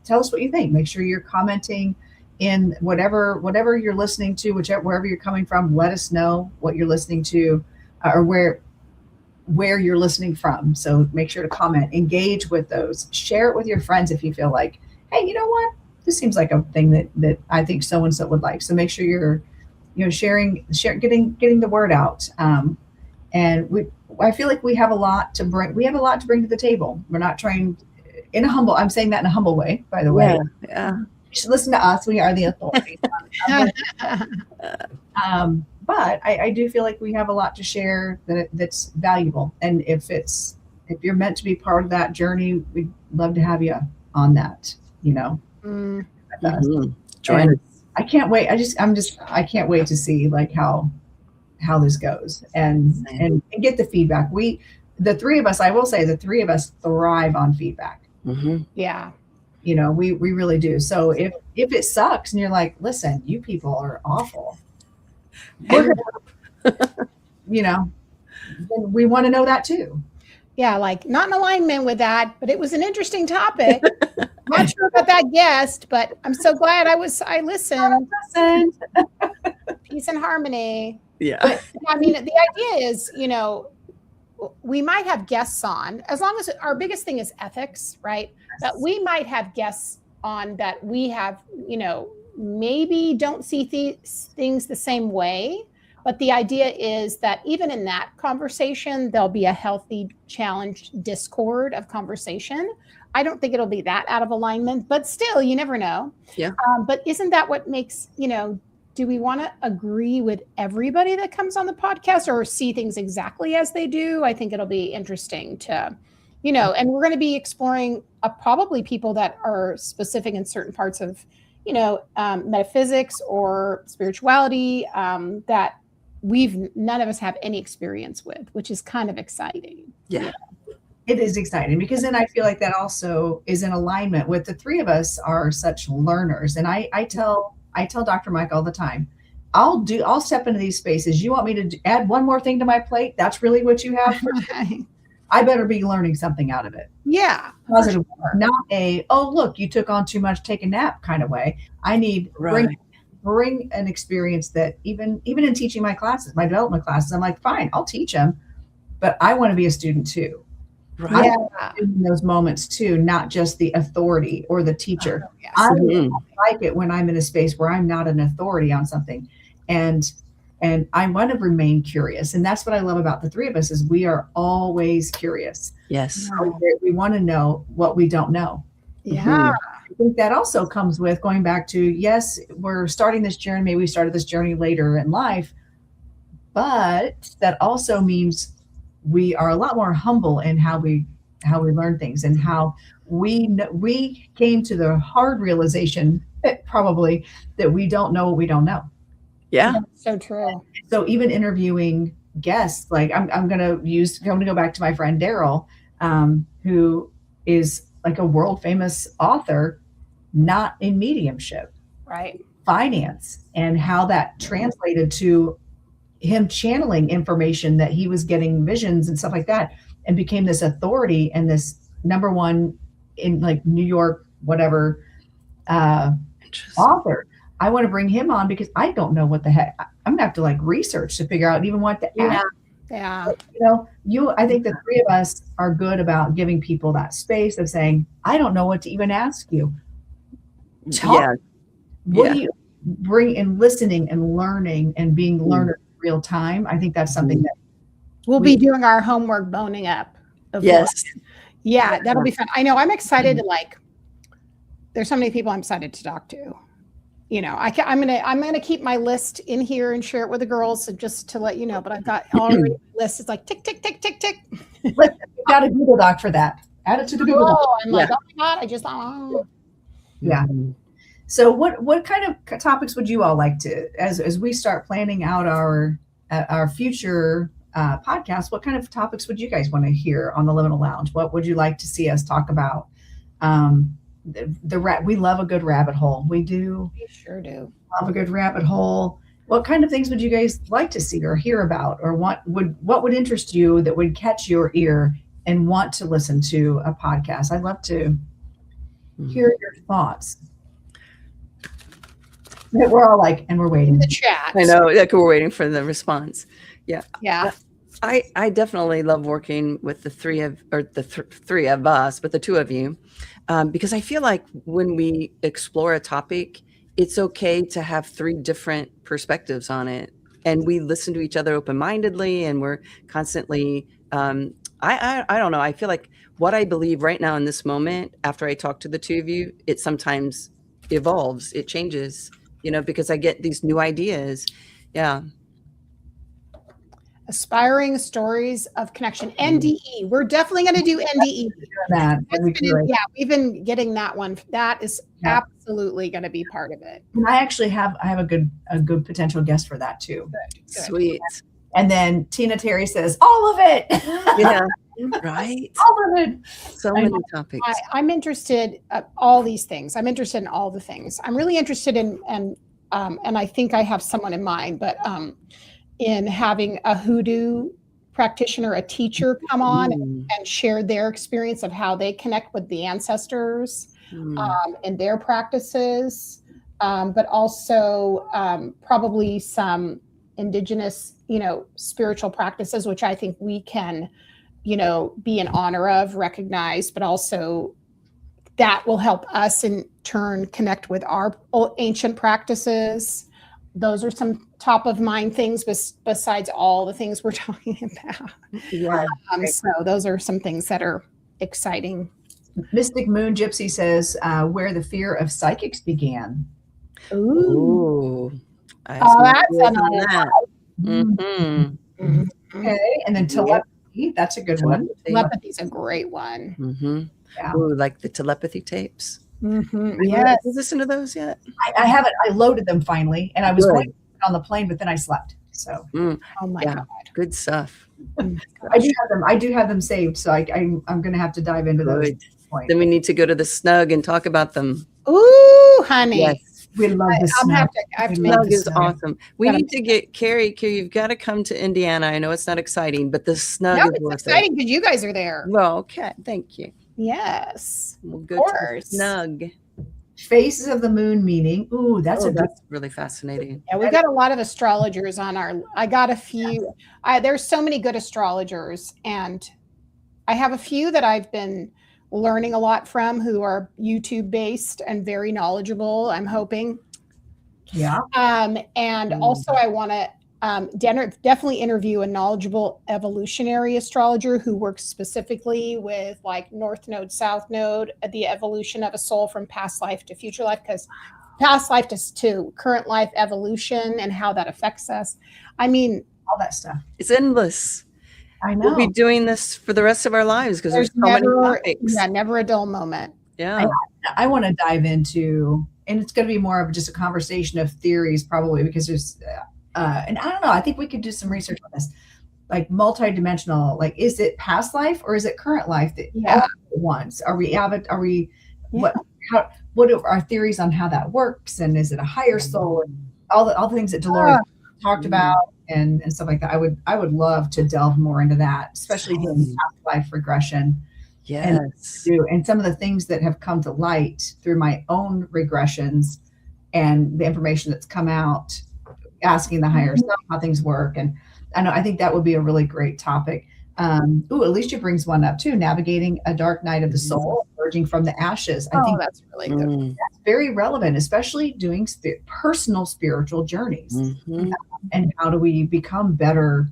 tell us what you think. Make sure you're commenting in whatever you're listening to, wherever you're coming from. Let us know what you're listening to, or where you're listening from. So make sure to comment, engage with those, share it with your friends if you feel like, hey, you know what? This seems like a thing that I think so-and-so would like. So make sure you're sharing, getting the word out. And I feel like we have a lot to bring. We have a lot to bring to the table. We're not trying I'm saying that in a humble way, by the way. Yeah. You should listen to us. We are the authorities. But I do feel like we have a lot to share that's valuable. And if you're meant to be part of that journey, we'd love to have you on that, Join us. I can't wait. I can't wait to see how this goes and get the feedback. The three of us, I will say, the three of us thrive on feedback. Mm-hmm. Yeah. We really do. So if it sucks and you're like, listen, you people are awful, then we want to know that too. Yeah, not in alignment with that, but it was an interesting topic. Not sure about that guest, but I'm so glad I listened. Peace and harmony. Yeah. But, I mean, the idea is, we might have guests on, as long as our biggest thing is ethics, right? That we might have guests on that we have, maybe don't see things the same way. But the idea is that even in that conversation, there'll be a healthy, challenged discord of conversation. I don't think it'll be that out of alignment, but still, you never know. Yeah. But isn't that what makes, do we want to agree with everybody that comes on the podcast or see things exactly as they do? I think it'll be interesting to, and we're going to be exploring probably people that are specific in certain parts of, metaphysics or spirituality that none of us have any experience with, which is kind of exciting. Yeah. It is exciting because then I feel like that also is in alignment with the three of us are such learners. And I tell Dr. Mike all the time, I'll step into these spaces. You want me to add one more thing to my plate? That's really what you have. I better be learning something out of it. Yeah. Positive, not look, you took on too much, take a nap kind of way. I need bring an experience that even in teaching my classes, my development classes, I'm like, fine, I'll teach them, but I want to be a student too. Right. Yeah. In those moments too, not just the authority or the teacher. Yes. I like it when I'm in a space where I'm not an authority on something, and I want to remain curious. And that's what I love about the three of us is we are always curious. Yes. We want to know what we don't know. Yeah. I think that also comes with going back to, yes, we're starting this journey. Maybe we started this journey later in life, but that also means we are a lot more humble in how we learn things and how we came to the hard realization probably that we don't know what we don't know. Yeah. So true. So even interviewing guests, like I'm going to go back to my friend Daryl, who is like a world famous author, not in mediumship, right? Finance, and how that translated to him channeling information that he was getting visions and stuff like that, and became this authority and this number one in like New York, whatever, author. I want to bring him on because I don't know what the heck I'm gonna have to like research to figure out even what to ask. Yeah. I think the three of us are good about giving people that space of saying, I don't know what to even ask you. Talk. What do you bring in listening and learning and being learners in real time? I think that's something that we'll be doing our homework boning up. Yes. Yeah, that'll be fun. I know I'm excited to there's so many people I'm excited to talk to. I'm gonna keep my list in here and share it with the girls just to let you know. But I've got already a list. It's like tick tick tick tick tick. You've got a Google Doc for that. Add it to the Google Doc. I'm like, oh my God, I just Yeah. So what kind of topics would you all like to, as we start planning out our future podcast, what kind of topics would you guys want to hear on the Liminal Lounge? What would you like to see us talk about? We love a good rabbit hole. We do. We sure do. Love a good rabbit hole. What kind of things would you guys like to see or hear about, or what would interest you that would catch your ear and want to listen to a podcast? I'd love to hear your thoughts. We're all like, and we're waiting. In the chat. I know, like we're waiting for the response. Yeah. Yeah. I definitely love working with the three of us, but the two of you, because I feel like when we explore a topic, it's okay to have three different perspectives on it, and we listen to each other open-mindedly, and we're constantly. I don't know. I feel like what I believe right now in this moment, after I talk to the two of you, it sometimes evolves, it changes, because I get these new ideas. Yeah. Aspiring Stories of Connection, NDE. We're definitely going to do NDE. We've been getting that one. That is absolutely going to be part of it. And I actually have a good potential guest for that too. Good. Sweet. And then Tina Terry says, all of it. Yeah. Right. All of it. So many topics. I'm interested in all these things. I'm interested in all the things. I'm really interested in, and I think I have someone in mind, but in having a hoodoo practitioner, a teacher come on and share their experience of how they connect with the ancestors and their practices, but also probably some indigenous, spiritual practices, which I think we can, be in honor of, recognize, but also that will help us in turn connect with our ancient practices. Those are some top of mind things besides all the things we're talking about. Yeah. So those are some things that are exciting. Mystic Moon Gypsy says, where the fear of psychics began. Ooh. That's that. Mm-hmm. Okay. And then telepathy. That's a good one. Telepathy's a great one. Mm-hmm. Yeah. Ooh, like the telepathy tapes. Mm-hmm. Yes. Yes. You listen to those yet? I haven't. I loaded them finally, and I was going on the plane, but then I slept. So, Oh my God. Good stuff. I do have them saved. So I'm going to have to dive into those. At this point. Then we need to go to the snug and talk about them. Ooh, honey. Yes. We love the I snug. have to We make love Snug the is snug. awesome. We need to get Carey. You've got to come to Indiana. I know it's not exciting, but the snug No, is it's worth exciting because you guys are there. it. Well, okay. Thank you. Yes. We'll go Of to the course. snug. Faces of the Moon meaning. Ooh, that's That's really fascinating. Yeah, we got a lot of astrologers on I got a few. There's so many good astrologers, and I have a few that I've been learning a lot from who are YouTube based and very knowledgeable, I'm hoping. Yeah. And also I want to definitely interview a knowledgeable evolutionary astrologer who works specifically with like North Node, South Node, the evolution of a soul from past life to future life, because past life to current life evolution and how that affects us. I mean, All that stuff. It's endless. I know. We'll be doing this for the rest of our lives because there's so many topics. never a dull moment. Yeah. I want to dive into, and it's going to be more of just a conversation of theories, probably, because there's, and I don't know, I think we could do some research on this, like multidimensional, like, is it past life or is it current life that all at once? What are our theories on how that works? And is it a higher soul? And all the things that Dolores talked about and stuff like that. I would love to delve more into that, especially doing past life regression. Yes. And some of the things that have come to light through my own regressions and the information that's come out, asking the higher self how things work. And I think that would be a really great topic. Alicia brings one up too, navigating a dark night of the soul, emerging from the ashes. I think that's really good. that's very relevant, especially doing personal spiritual journeys. And how do we become better,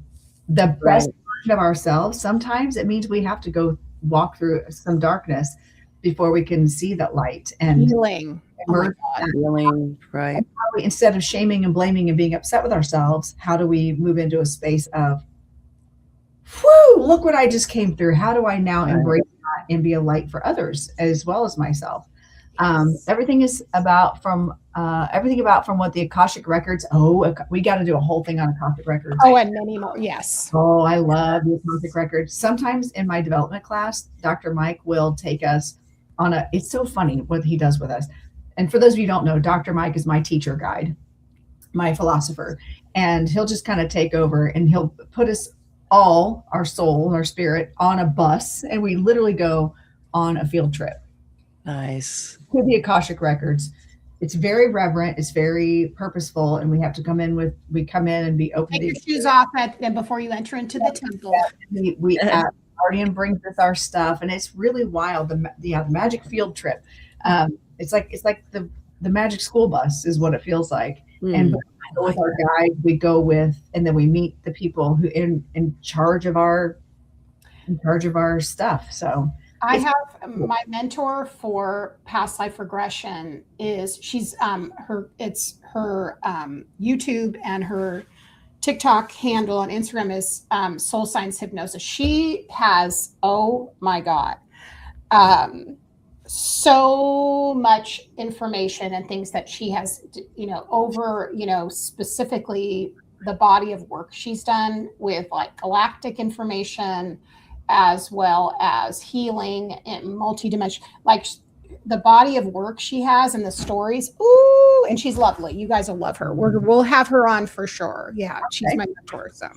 the best version of ourselves? Sometimes it means we have to go walk through some darkness before we can see that light and Healing. Healing, right. And how we, instead of shaming and blaming and being upset with ourselves, how do we move into a space of, whew, look what I just came through. How do I now embrace that and be a light for others as well as myself? Everything is about from what the Akashic records. Oh, we got to do a whole thing on Akashic records. Oh, and many more. Yes. Oh, I love the Akashic records. Sometimes in my development class, Dr. Mike will take us on it's so funny what he does with us. And for those of you who don't know, Dr. Mike is my teacher guide, my philosopher, and he'll just kind of take over and he'll put us all, our soul, our spirit, on a bus, and we literally go on a field trip. Nice. To the Akashic records. It's very reverent. It's very purposeful, and we have to come in and be open. Take your shoes off before you enter into the temple. We guardian brings us our stuff, and it's really wild. The magic field trip. It's like the magic school bus is what it feels like. And with our guide, we go with, and then we meet the people who in charge of our stuff. So I have my mentor for past life regression she's her YouTube and her TikTok handle on Instagram is Soul Science Hypnosis. She has, oh my God, so much information and things that she has, over, specifically the body of work she's done with like galactic information, as well as healing and multidimensional, like the body of work she has and the stories. Ooh, and she's lovely. You guys will love her. We'll have her on for sure. Yeah, she's my mentor. So,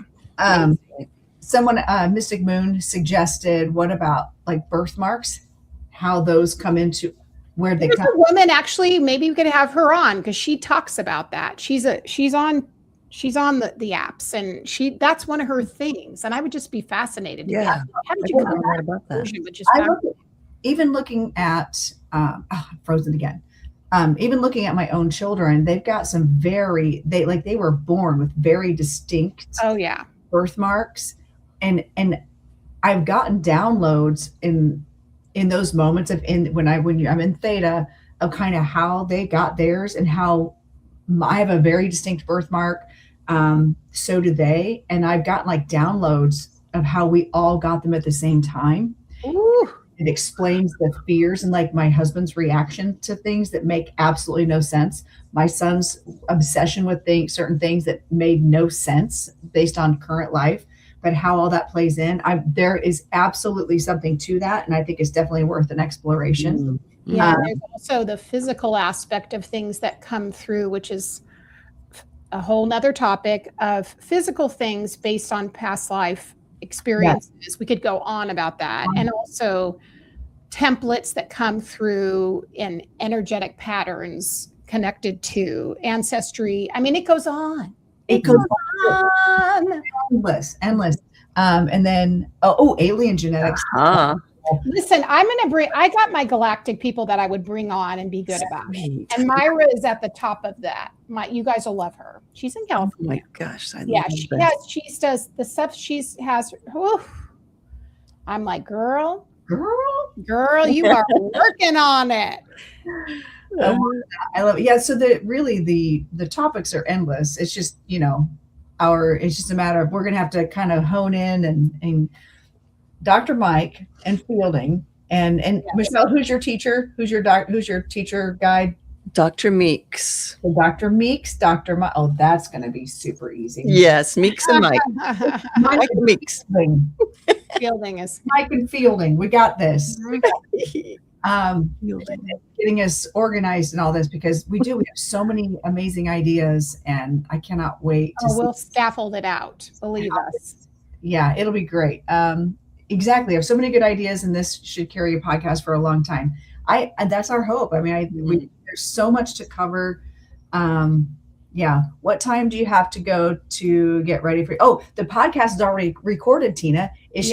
someone, Mystic Moon, suggested, what about like birthmarks? How those come into where they come. A woman, actually, maybe we could have her on because she talks about that. She's on the apps, and that's one of her things. And I would just be fascinated. Yeah. How did you come about that? Even looking at, I'm frozen again. Even looking at my own children, they've got some they were born with very distinct birthmarks. And I've gotten downloads in those moments when I'm in theta of kind of how they got theirs and how I have a very distinct birthmark. So do they. And I've gotten like downloads of how we all got them at the same time. Ooh. It explains the fears and like my husband's reaction to things that make absolutely no sense. My son's obsession with certain things that made no sense based on current life, but how all that plays in. There is absolutely something to that. And I think it's definitely worth an exploration. Yeah. There's also the physical aspect of things that come through, which is a whole nother topic of physical things based on past life experiences. Yes. We could go on about that. And also templates that come through in energetic patterns connected to ancestry. I mean, it goes on. It goes on. Endless. And then, alien genetics. Listen, I got my galactic people that I would bring on and be good about. And Myra is at the top of that. You guys will love her. She's in California. Oh my gosh. She does the stuff has. I'm like, girl, you are working on it. I love it. Yeah. So the topics are endless. It's just, it's just a matter of, we're going to have to kind of hone in and Dr. Mike and Fielding and yes. Michelle, who's your teacher? Who's your teacher guide? Dr. Meeks. So Dr. Meeks, Dr. Mike. Oh, that's going to be super easy. Yes. Meeks and Mike. Mike and Meeks. Fielding is Mike and Fielding. We got this. Getting us organized and all this, because we have so many amazing ideas, and I cannot wait to we'll scaffold it out, believe us. Yeah, it'll be great. Exactly. I have so many good ideas, and this should carry a podcast for a long time. That's our hope. I mean, there's so much to cover. What time do you have to go to get ready for? Oh, the podcast is already recorded, Tina. It's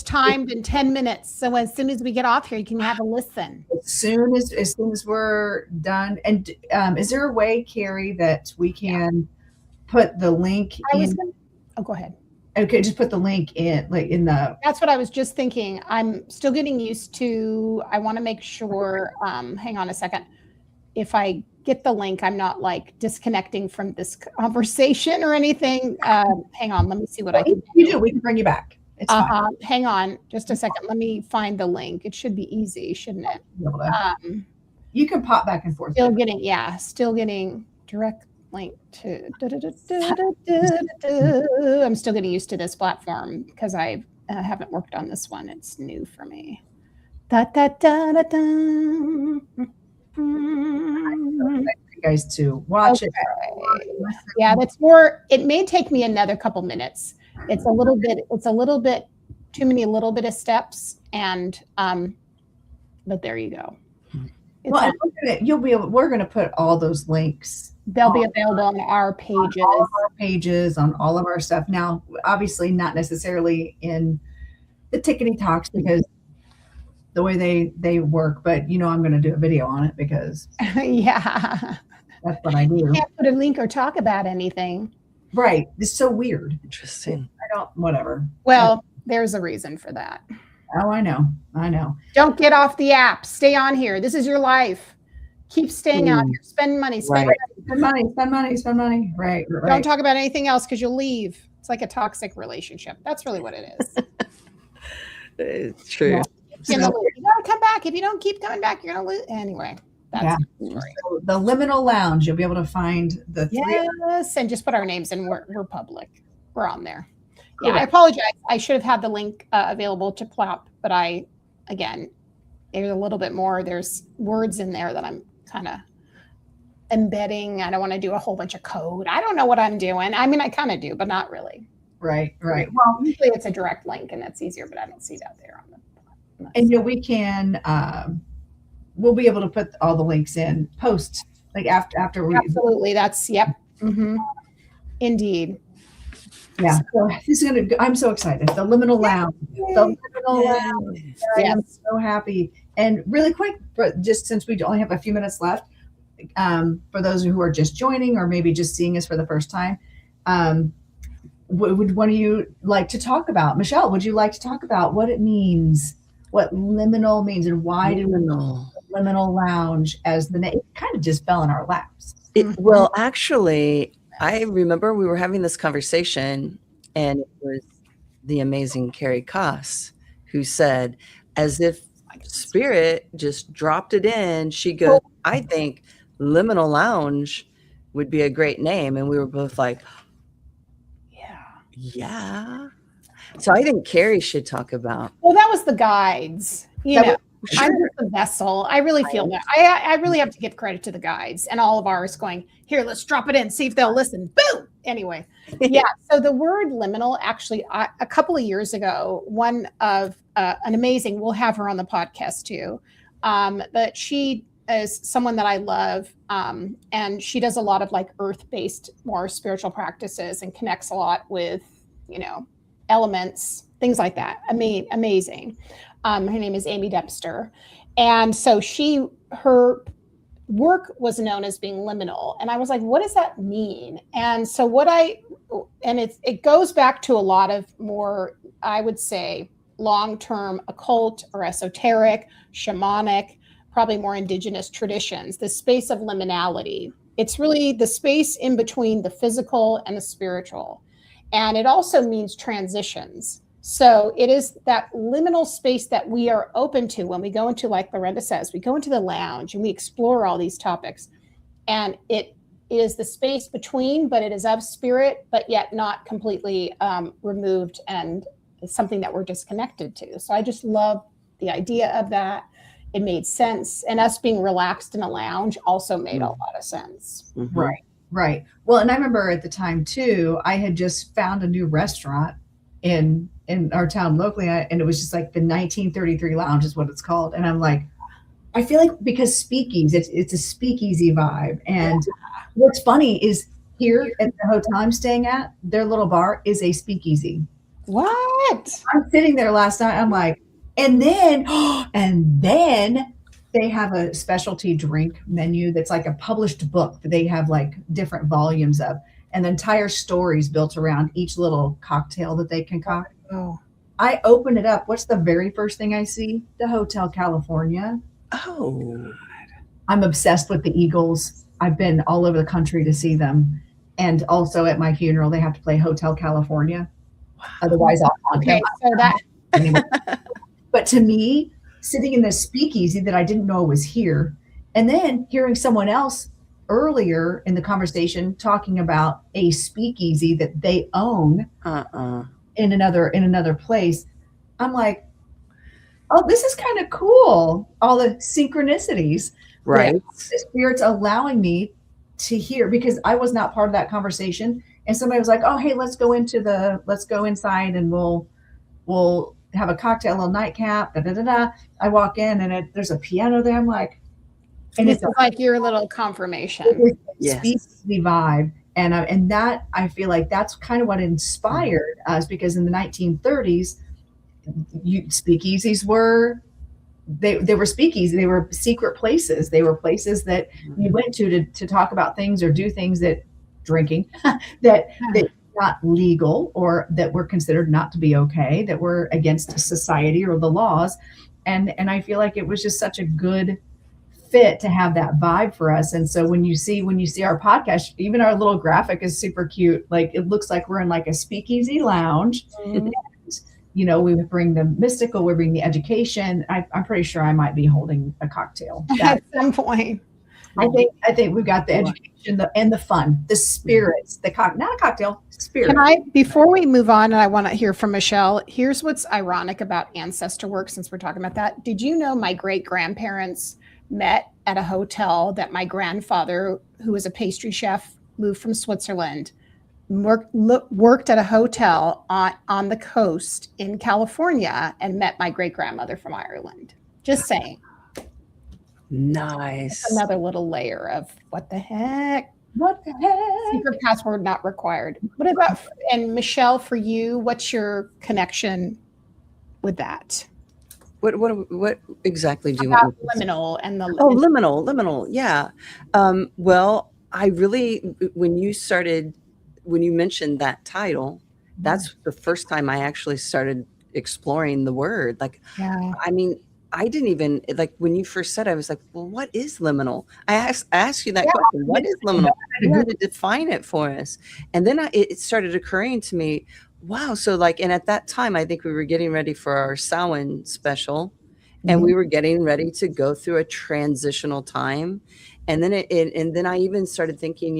timed in 10 minutes. So as soon as we get off here, you can have a listen. As soon as we're done. And is there a way, Carey, that we can put the link go ahead. Okay, just put the link in, That's what I was just thinking. I'm still getting used to. I want to make sure. Hang on a second. If I get the link, I'm not like disconnecting from this conversation or anything. Hang on, let me see what I can do. We can bring you back. It's fine. Hang on just a second. Let me find the link. It should be easy, shouldn't it? You can pop back and forth. Still getting direct link to. I'm still getting used to this platform because I haven't worked on this one. It's new for me. You guys to watch it. Yeah, that's more. It may take me another couple minutes. It's a little bit too many little bit of steps, and but there you go. Well, we're going to put all those links. They'll be available on our pages. On all of our stuff. Now, obviously not necessarily in the Tickety Talks because the way they work, but I'm going to do a video on it because yeah, that's what I do. You can't put a link or talk about anything. Right. It's so weird. Interesting. Whatever. Well, there's a reason for that. Oh, I know. Don't get off the app. Stay on here. This is your life. Keep staying on here. Spend money. Spend money. Right. Don't talk about anything else because you'll leave. It's like a toxic relationship. That's really what it is. It's true. You gotta come back. If you don't keep coming back, you're gonna lose. Anyway, that's the story. So the Liminal Lounge, you'll be able to find the three. Yes, and just put our names in. We're public. We're on there. Yeah, I apologize. I should have had the link available to plop, but there's a little bit more. There's words in there that I'm kind of embedding. I don't want to do a whole bunch of code. I don't know what I'm doing. I mean, I kind of do, but not really. Right. Well, usually it's a direct link, and that's easier, but I don't see that there on the. And we can, we'll be able to put all the links in post, like after we. Absolutely, that's Mm-hmm. Indeed. Yeah, so this is I'm so excited. The Liminal Lounge. I am so happy. And really quick, just since we only have a few minutes left, for those who are just joining or maybe just seeing us for the first time, what would one of you like to talk about? Michelle, would you like to talk about what it means, what liminal means, and why do Liminal Lounge as the name? It kind of just fell in our laps. Well, actually, I remember we were having this conversation, and it was the amazing Carey Kaas who said, as if Spirit just dropped it in, she goes, I think Liminal Lounge would be a great name. And we were both like, yeah. So I think Carey should talk about. Well, that was the guides. I'm just the vessel. I really feel that. I really have to give credit to the guides and all of ours going, here, let's drop it in, see if they'll listen. Boom. Anyway. Yeah. So the word liminal, actually, a couple of years ago, one of an amazing, we'll have her on the podcast too. But she is someone that I love. And she does a lot of like earth-based, more spiritual practices and connects a lot with, elements, things like that. I mean, amazing. Her name is Amy Dempster. And so her work was known as being liminal. And I was like, what does that mean? And so it goes back to a lot of more, I would say, long-term occult or esoteric, shamanic, probably more indigenous traditions, the space of liminality. It's really the space in between the physical and the spiritual. And it also means transitions. So it is that liminal space that we are open to when we go into, like Lorenda says, we go into the lounge and we explore all these topics. And it is the space between, but it is of spirit, but yet not completely removed, and it's something that we're disconnected to. So I just love the idea of that. It made sense. And us being relaxed in a lounge also made a lot of sense. Mm-hmm. Right. Well, and I remember at the time too, I had just found a new restaurant in our town locally, and it was just like the 1933 Lounge is what it's called. And I'm like, I feel like because speakeasy, it's a speakeasy vibe. And what's funny is here at the hotel I'm staying at, their little bar is a speakeasy. What? I'm sitting there last night. I'm like, and then they have a specialty drink menu that's like a published book that they have like different volumes of, and entire stories built around each little cocktail that they concoct. Oh. I open it up. What's the very first thing I see? The Hotel California. Oh. I'm obsessed with the Eagles. I've been all over the country to see them. And also at my funeral, they have to play Hotel California. Otherwise, I'll haunt Okay, him. so that Anyway. But to me, sitting in this speakeasy that I didn't know was here, and then hearing someone else earlier in the conversation talking about a speakeasy that they own in another place, I'm like, oh, this is kind of cool. All the synchronicities, Right. The Spirit's allowing me to hear, because I was not part of that conversation. And somebody was like, oh, hey, let's go inside and we'll have a cocktail, a little nightcap, da, da, da, da. I walk in and there's a piano there. I'm like, and it's like your little confirmation. Speakeasy vibe. And that, I feel like that's kind of what inspired us, because in the 1930s, speakeasies were speakeasies. They were secret places. They were places that you went to talk about things or do things that drinking that not legal, or that were considered not to be okay, that were against society or the laws. And I feel like it was just such a good fit to have that vibe for us. And so when you see our podcast, even our little graphic is super cute. Like, it looks like we're in like a speakeasy lounge. Mm-hmm. You know, we would bring the mystical, we bring the education. I'm pretty sure I might be holding a cocktail at some point. I think we've got the education and the fun, the spirits, not a cocktail, spirit. Before we move on, and I want to hear from Michelle, here's what's ironic about ancestor work, since we're talking about that. Did you know my great grandparents met at a hotel that my grandfather, who was a pastry chef, moved from Switzerland, worked at a hotel on the coast in California, and met my great grandmother from Ireland? Just saying. Nice. That's another little layer of what the heck? Secret password not required. What about, and Michelle, for you, what's your connection with that? What exactly do you about want? Liminal and the liminal. Yeah. Well, I really, when you mentioned that title, that's the first time I actually started exploring the word. Like, I mean, I didn't even, like, when you first said it, I was like, well, what is liminal? I asked you that question. What is liminal? You had to define it for us. And then it started occurring to me, wow. So like, and at that time, I think we were getting ready for our Samhain special, and we were getting ready to go through a transitional time. And then and then I even started thinking,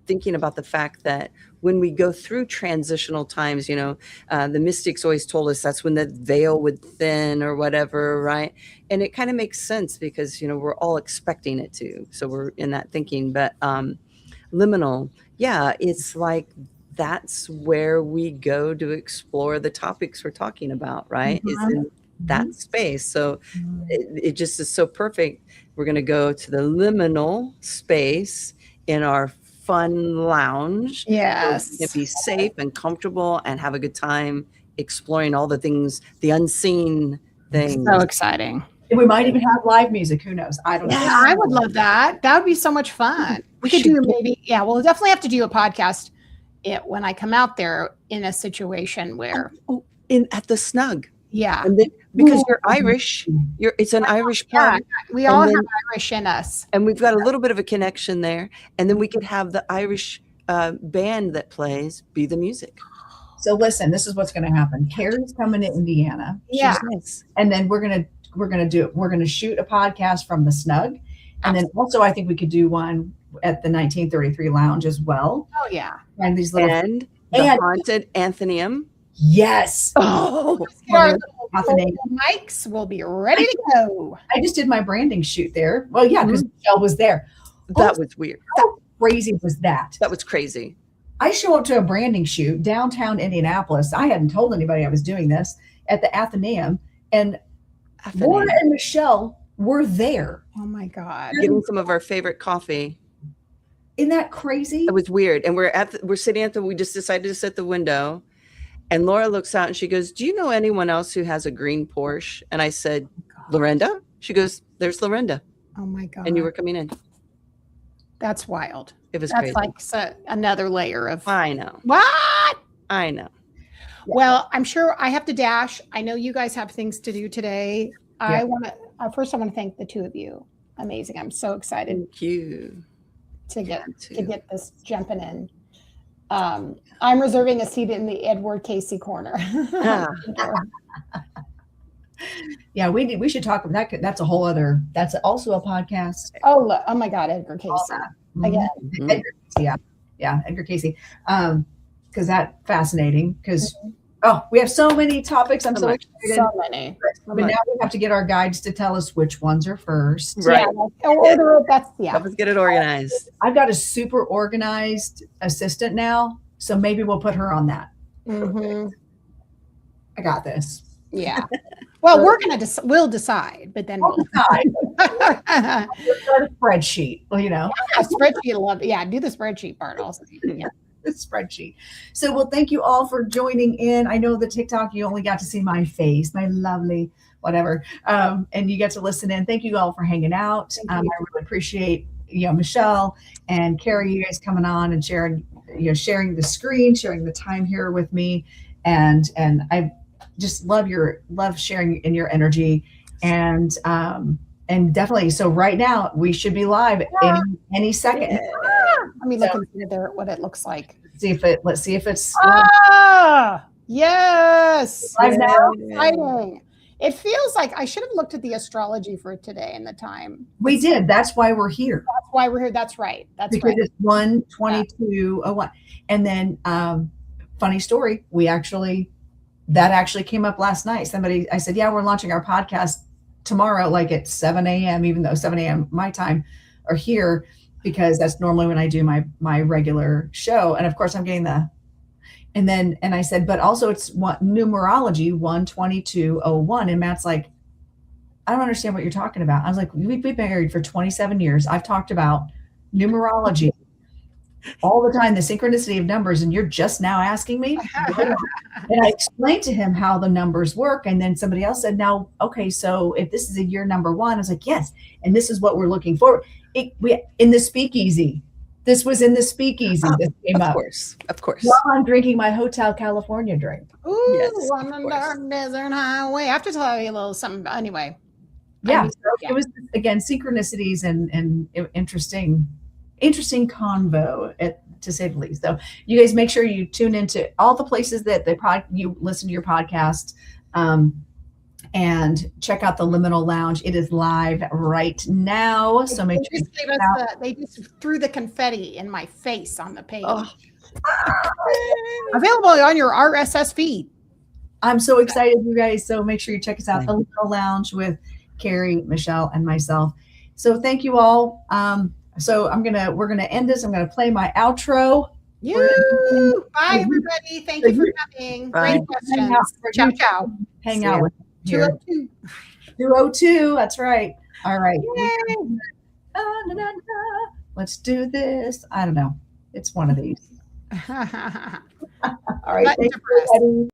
thinking about the fact that when we go through transitional times, the mystics always told us that's when the veil would thin or whatever, right? And it kind of makes sense because, we're all expecting it to. So we're in that thinking. But liminal, yeah, it's like that's where we go to explore the topics we're talking about, right? It's in that space. So it just is so perfect. We're going to go to the liminal space in our fun lounge. Yes. So be safe and comfortable and have a good time exploring all the things, the unseen things. So exciting. And we might even have live music. Who knows? I don't know. Yeah, I would love that. That would be so much fun. We could do maybe, we'll definitely have to do a podcast when I come out there in a situation where. At the snug. Yeah. And then, because you're Irish, it's an Irish party. We all have Irish in us. And we've got a little bit of a connection there. And then we could have the Irish band that plays be the music. So listen, this is what's going to happen. Carey's coming to Indiana. Yeah. And then we're going to shoot a podcast from the snug. And then also I think we could do one at the 1933 Lounge as well. Oh yeah. And these little the haunted Athenaeum. Yes. Oh, our mics will be ready to go. I just did my branding shoot there. Well, yeah, because Michelle was there. That was weird. How crazy was that? That was crazy. I show up to a branding shoot downtown Indianapolis. I hadn't told anybody I was doing this at the Athenaeum, and Laura and Michelle were there. Oh my God. Getting some of our favorite coffee. Isn't that crazy? It was weird. And we're sitting we just decided to sit at the window. And Laura looks out and she goes, do you know anyone else who has a green Porsche? And I said, Lorenda? She goes, there's Lorenda. Oh my God. And you were coming in. That's wild. It was That's crazy. Like another layer of. I know. What? I know. Well, I'm sure I have to dash. I know you guys have things to do today. Yeah. I want to thank the two of you. Amazing. I'm so excited. Thank you. To get this jumping in. I'm reserving a seat in the Edward Casey corner. Yeah, we should talk about that. That's a whole other. That's also a podcast. Oh my God, Edgar Casey again. Edgar Casey, yeah, Edgar Casey. Because that's fascinating. Because we have so many topics. I'm so excited. So many. But now we have to get our guides to tell us which ones are first. Right. Yeah, order it. That's Help us get it organized. I've got a super organized assistant now, so maybe we'll put her on that. Mm-hmm. I got this. Yeah. Well, we'll decide, but then we'll decide. Start a spreadsheet. Well, a spreadsheet. Love it. Yeah, do the spreadsheet part also. Yeah. The spreadsheet. So, well, thank you all for joining in. I know the TikTok, you only got to see my face, my lovely whatever, and you get to listen in. Thank you all for hanging out. I really appreciate Michelle and Carey, you guys coming on and sharing the screen, sharing the time here with me, and I just love sharing in your energy, and definitely. So right now we should be live any second. Yeah. Let me look and see what it looks like. Let's see if it's yes. Live now. Exciting. It feels like I should have looked at the astrology for today and the time. We did. That's why we're here. That's why we're here. That's right. That's because right. It's 1:22:01. And then funny story, that actually came up last night. I said, yeah, we're launching our podcast tomorrow, like at 7 a.m., even though 7 a.m. my time are here, because that's normally when I do my regular show. And of course I'm getting and I said, but also it's numerology 1:22:01. And Matt's like, I don't understand what you're talking about. I was like, we've been married for 27 years. I've talked about numerology all the time, the synchronicity of numbers, and you're just now asking me? And I explained to him how the numbers work. And then somebody else said, now, okay, so if this is a year number 1, I was like, yes. And this is what we're looking for. In the speakeasy. This was in the speakeasy. This came up. Of course. While I'm drinking my Hotel California drink. Ooh, Yes, on the dark desert highway. I have to tell you a little something. Anyway. Yeah. It was, again, synchronicities and interesting convo, to say the least. So you guys make sure you tune into all the places that you listen to your podcast, and check out the Liminal Lounge. It is live right now. So make sure they just threw the confetti in my face on the page. Available on your RSS feed. I'm so excited, you guys. So make sure you check us out, the Liminal Lounge with Carey, Michelle, and myself. So thank you all. So we're gonna end this. I'm gonna play my outro. Bye everybody. Thank you for coming. Bye. Great questions. Ciao, ciao. Hang out with me here. 202. 202. That's right. All right. Let's do this. I don't know. It's one of these. All right. Thank you, everybody.